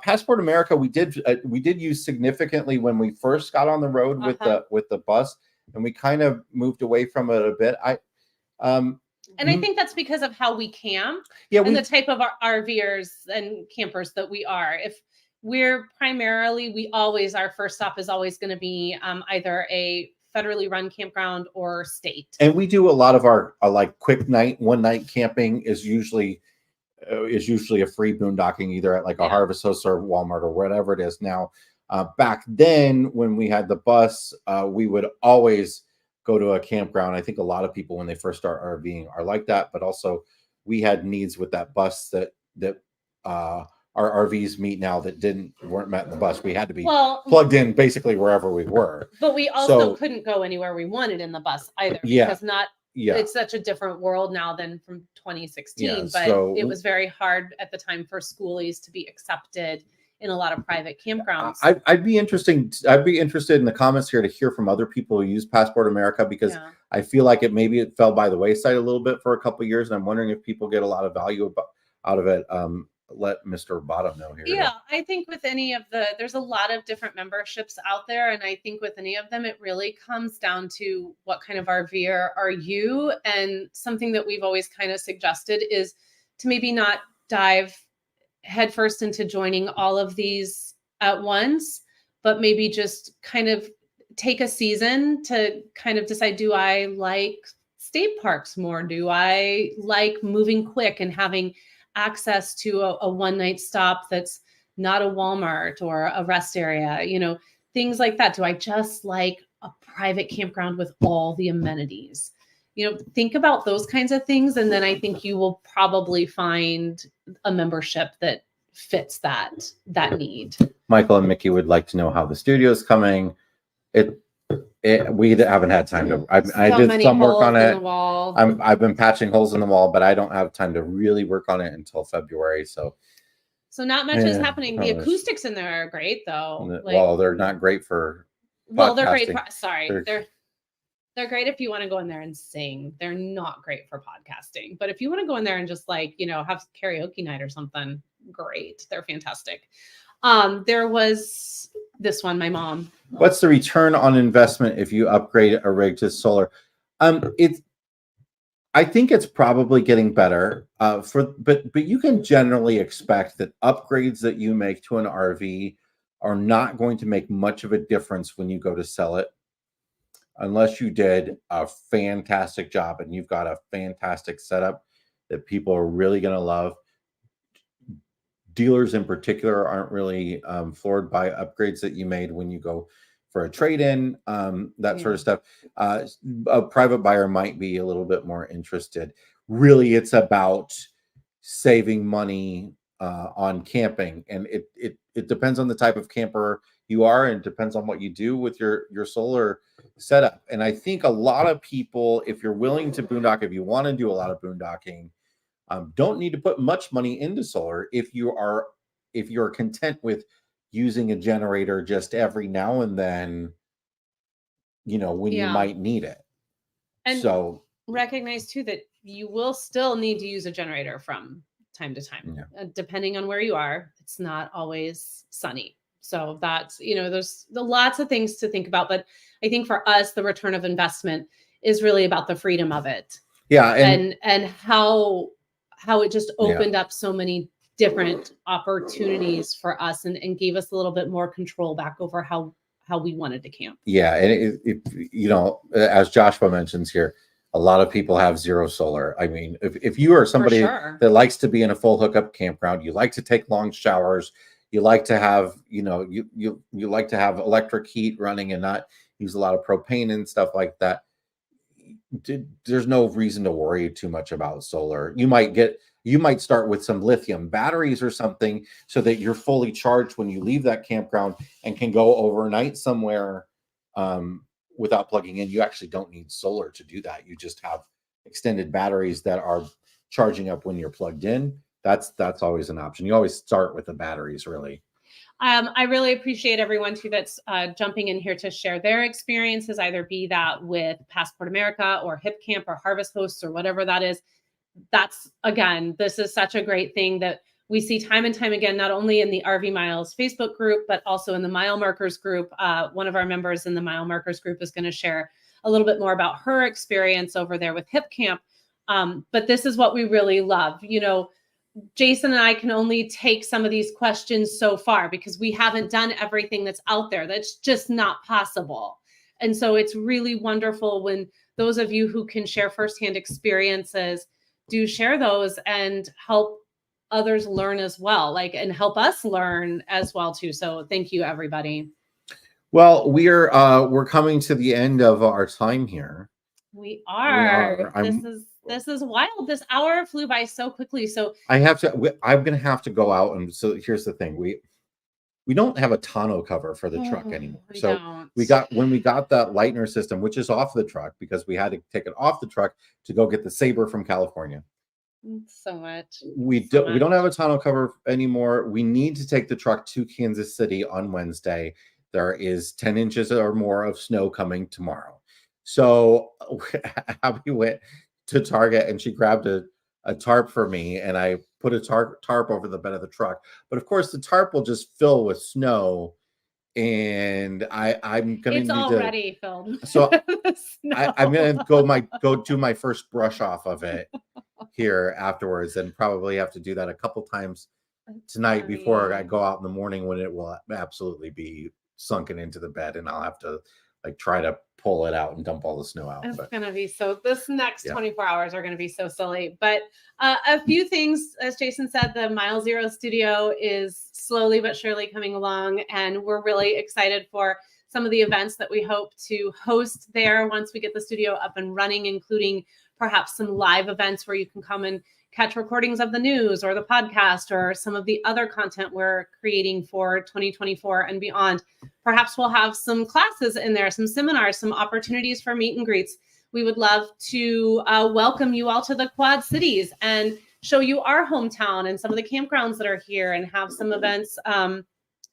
Passport America, we did use significantly when we first got on the road with the bus, and we kind of moved away from it a bit. And I think that's because of how we camp and the type of RVers and campers that we are. If we're primarily, our first stop is always going to be either a federally run campground or state. And we do a lot of our like quick one night camping is usually a free boondocking, either at like a Harvest Host or Walmart or whatever it is now. Back then, when we had the bus, we would always go to a campground. I think a lot of people, when they first start RVing, are like that, but also we had needs with that bus that our RVs meet now that weren't met in the bus. We had to be plugged in basically wherever we were. But we also couldn't go anywhere we wanted in the bus either, because it's such a different world now than from 2016. But it was very hard at the time for schoolies to be accepted in a lot of private campgrounds. I'd be interested in the comments here to hear from other people who use Passport America, because I feel like it fell by the wayside a little bit for a couple of years, and I'm wondering if people get a lot of value out of it. Let Mr. Bottom know here. Yeah, I think with any of there's a lot of different memberships out there, and I think with any of them, it really comes down to what kind of RVer are you. And something that we've always kind of suggested is to maybe not dive headfirst into joining all of these at once, but maybe just kind of take a season to kind of decide, do I like state parks more? Do I like moving quick and having access to a one night stop that's not a Walmart or a rest area, things like that? Do I just like a private campground with all the amenities? Think about those kinds of things. And then I think you will probably find a membership that fits that need. Michael and Mickey would like to know how the studio is coming. We haven't had time to. I did some work on it. I've been patching holes in the wall, but I don't have time to really work on it until February. So not much is happening. The acoustics in there are great, though. Well, they're not great for. Well, they're great. They're great if you want to go in there and sing. They're not great for podcasting. But if you want to go in there and just have karaoke night or something, great. They're fantastic. There was this one, my mom. What's the return on investment if you upgrade a rig to solar? I think it's probably getting better. But you can generally expect that upgrades that you make to an RV are not going to make much of a difference when you go to sell it, unless you did a fantastic job and you've got a fantastic setup that people are really going to love. Dealers in particular aren't really floored by upgrades that you made when you go for a trade-in, sort of stuff. A private buyer might be a little bit more interested. Really, it's about saving money on camping, and it depends on the type of camper you are, and it depends on what you do with your solar setup. And I think a lot of people, if you're willing to boondock, if you want to do a lot of boondocking, don't need to put much money into solar if you're content with using a generator just every now and then, when you might need it. And so recognize too that you will still need to use a generator from time to time, depending on where you are. It's not always sunny. So that's, there's lots of things to think about. But I think for us, the return of investment is really about the freedom of it. Yeah. And how it just opened up so many different opportunities for us and gave us a little bit more control back over how we wanted to camp. Yeah. And as Joshua mentions here, a lot of people have zero solar. I mean, if you are somebody that likes to be in a full hookup campground, you like to take long showers, you like to have, you like to have electric heat running and not use a lot of propane and stuff like that. there's no reason to worry too much about solar. You might start with some lithium batteries or something so that you're fully charged when you leave that campground and can go overnight somewhere without plugging in. You actually don't need solar to do that. You just have extended batteries that are charging up when you're plugged in. That's always an option. You always start with the batteries, really. I really appreciate everyone too that's jumping in here to share their experiences, either be that with Passport America or Hip Camp or Harvest Hosts or whatever that is. That's, again, this is such a great thing that we see time and time again, not only in the RV Miles Facebook group, but also in the Mile Markers group. One of our members in the Mile Markers group is going to share a little bit more about her experience over there with Hip Camp. But this is what we really love. You know, Jason and I can only take some of these questions so far because we haven't done everything that's out there. That's just not possible. And so it's really wonderful when those of you who can share firsthand experiences do share those and help others learn as well, and help us learn as well too. So thank you, everybody. Well, we're coming to the end of our time here. We are. This is wild. This hour flew by so quickly. So I'm gonna have to go out, and so here's the thing: we don't have a tonneau cover for the truck anymore. When we got that Lightner system, which is off the truck because we had to take it off the truck to go get the Sabre from California. So much. We don't have a tonneau cover anymore. We need to take the truck to Kansas City on Wednesday. There is 10 inches or more of snow coming tomorrow. So Abby went to Target and she grabbed a tarp for me, and I put a tarp over the bed of the truck. But of course, the tarp will just fill with snow, and I'm gonna it's already filled. So I'm gonna go do my first brush off of it here afterwards, and probably have to do that a couple times tonight before I go out in the morning when it will absolutely be sunken into the bed, and I'll have to try to pull it out and dump all the snow out. It's gonna be this next 24 hours are gonna be so silly. But a few things, as Jason said, the Mile Zero studio is slowly but surely coming along, and we're really excited for some of the events that we hope to host there once we get the studio up and running, including perhaps some live events where you can come and catch recordings of the news or the podcast or some of the other content we're creating for 2024 and beyond. Perhaps we'll have some classes in there, some seminars, some opportunities for meet and greets. We would love to welcome you all to the Quad Cities and show you our hometown and some of the campgrounds that are here, and have some events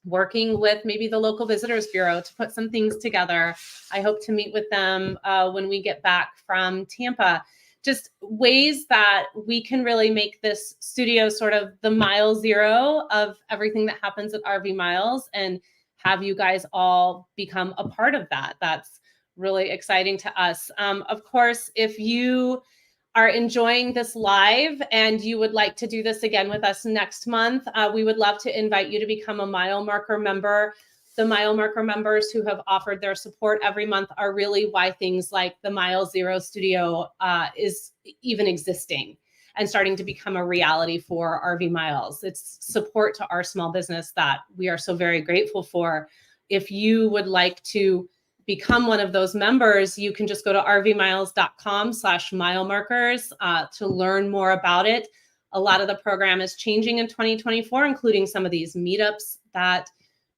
working with maybe the local visitors bureau to put some things together. I hope to meet with them when we get back from Tampa. Just ways that we can really make this studio sort of the mile zero of everything that happens at RV Miles, and have you guys all become a part of that. That's really exciting to us. Of course, if you are enjoying this live and you would like to do this again with us next month, we would love to invite you to become a Mile Marker member. The Mile Marker members who have offered their support every month are really why things like the Mile Zero studio is even existing and starting to become a reality for RV Miles. It's support to our small business that we are so very grateful for. If you would like to become one of those members, you can just go to rvmiles.com/milemarkers to learn more about it. A lot of the program is changing in 2024, including some of these meetups that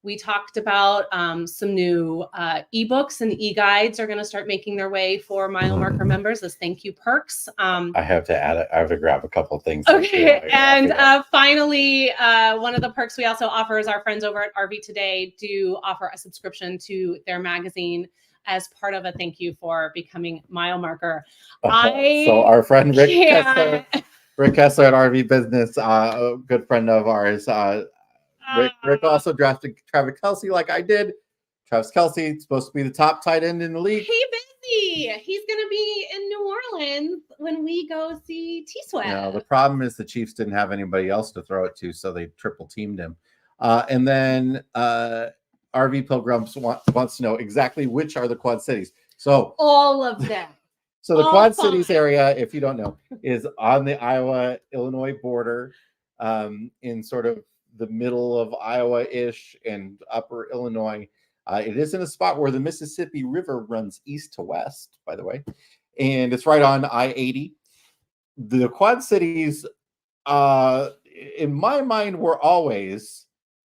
we talked about. Some new ebooks and e-guides are going to start making their way for Mile Marker members as thank you perks. I have to add it. I have to grab a couple of things. Okay. And finally, one of the perks we also offer is our friends over at RV Today do offer a subscription to their magazine as part of a thank you for becoming Mile Marker. So our friend Rick Kessler at RV Business, a good friend of ours, Rick also drafted Travis Kelce like I did. Travis Kelce supposed to be the top tight end in the league. He busy. He's going to be in New Orleans when we go see T-Sweat. Yeah, the problem is the Chiefs didn't have anybody else to throw it to, so they triple teamed him. And then RV Pilgrims wants to know exactly which are the Quad Cities. So all of them. So the Quad Cities area, if you don't know, is on the Iowa-Illinois border, in sort of the middle of Iowa-ish and upper Illinois. It is in a spot where the Mississippi River runs east to west, by the way. and it's right on I-80. The Quad Cities, in my mind, were always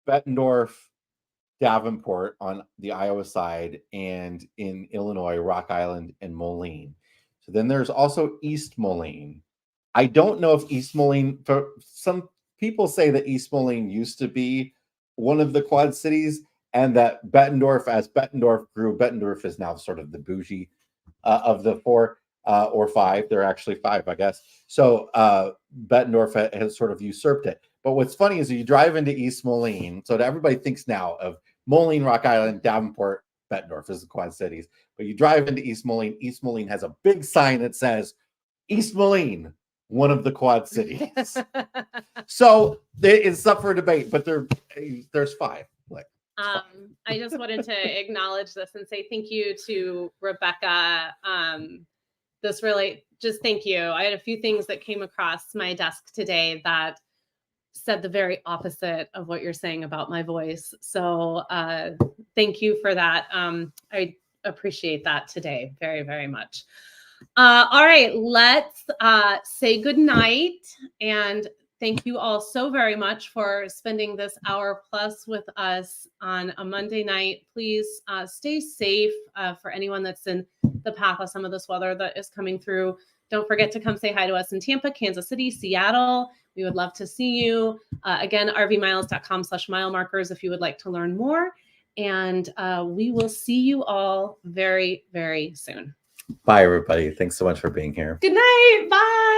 Bettendorf, Davenport on the Iowa side, and in Illinois, Rock Island and Moline. So then there's also East Moline. I don't know if East Moline, for some people say that East Moline used to be one of the Quad Cities, and that Bettendorf, as Bettendorf grew, Bettendorf is now sort of the bougie of the four or five. They're actually five, I guess. So Bettendorf has sort of usurped it. But what's funny is you drive into East Moline, so everybody thinks now of Moline, Rock Island, Davenport, Bettendorf is the Quad Cities. But you drive into East Moline has a big sign that says East Moline, one of the Quad Cities. So it's up for debate, but there's five. Like, I just wanted to acknowledge this and say thank you to Rebecca. This really, just thank you. I had a few things that came across my desk today that said the very opposite of what you're saying about my voice. So thank you for that. I appreciate that today very, very much. All right, let's say good night. And thank you all so very much for spending this hour plus with us on a Monday night. Please stay safe for anyone that's in the path of some of this weather that is coming through. Don't forget to come say hi to us in Tampa, Kansas City, Seattle. We would love to see you. Again, rvmiles.com/mile markers if you would like to learn more. And we will see you all very, very soon. Bye, everybody. Thanks so much for being here. Good night. Bye.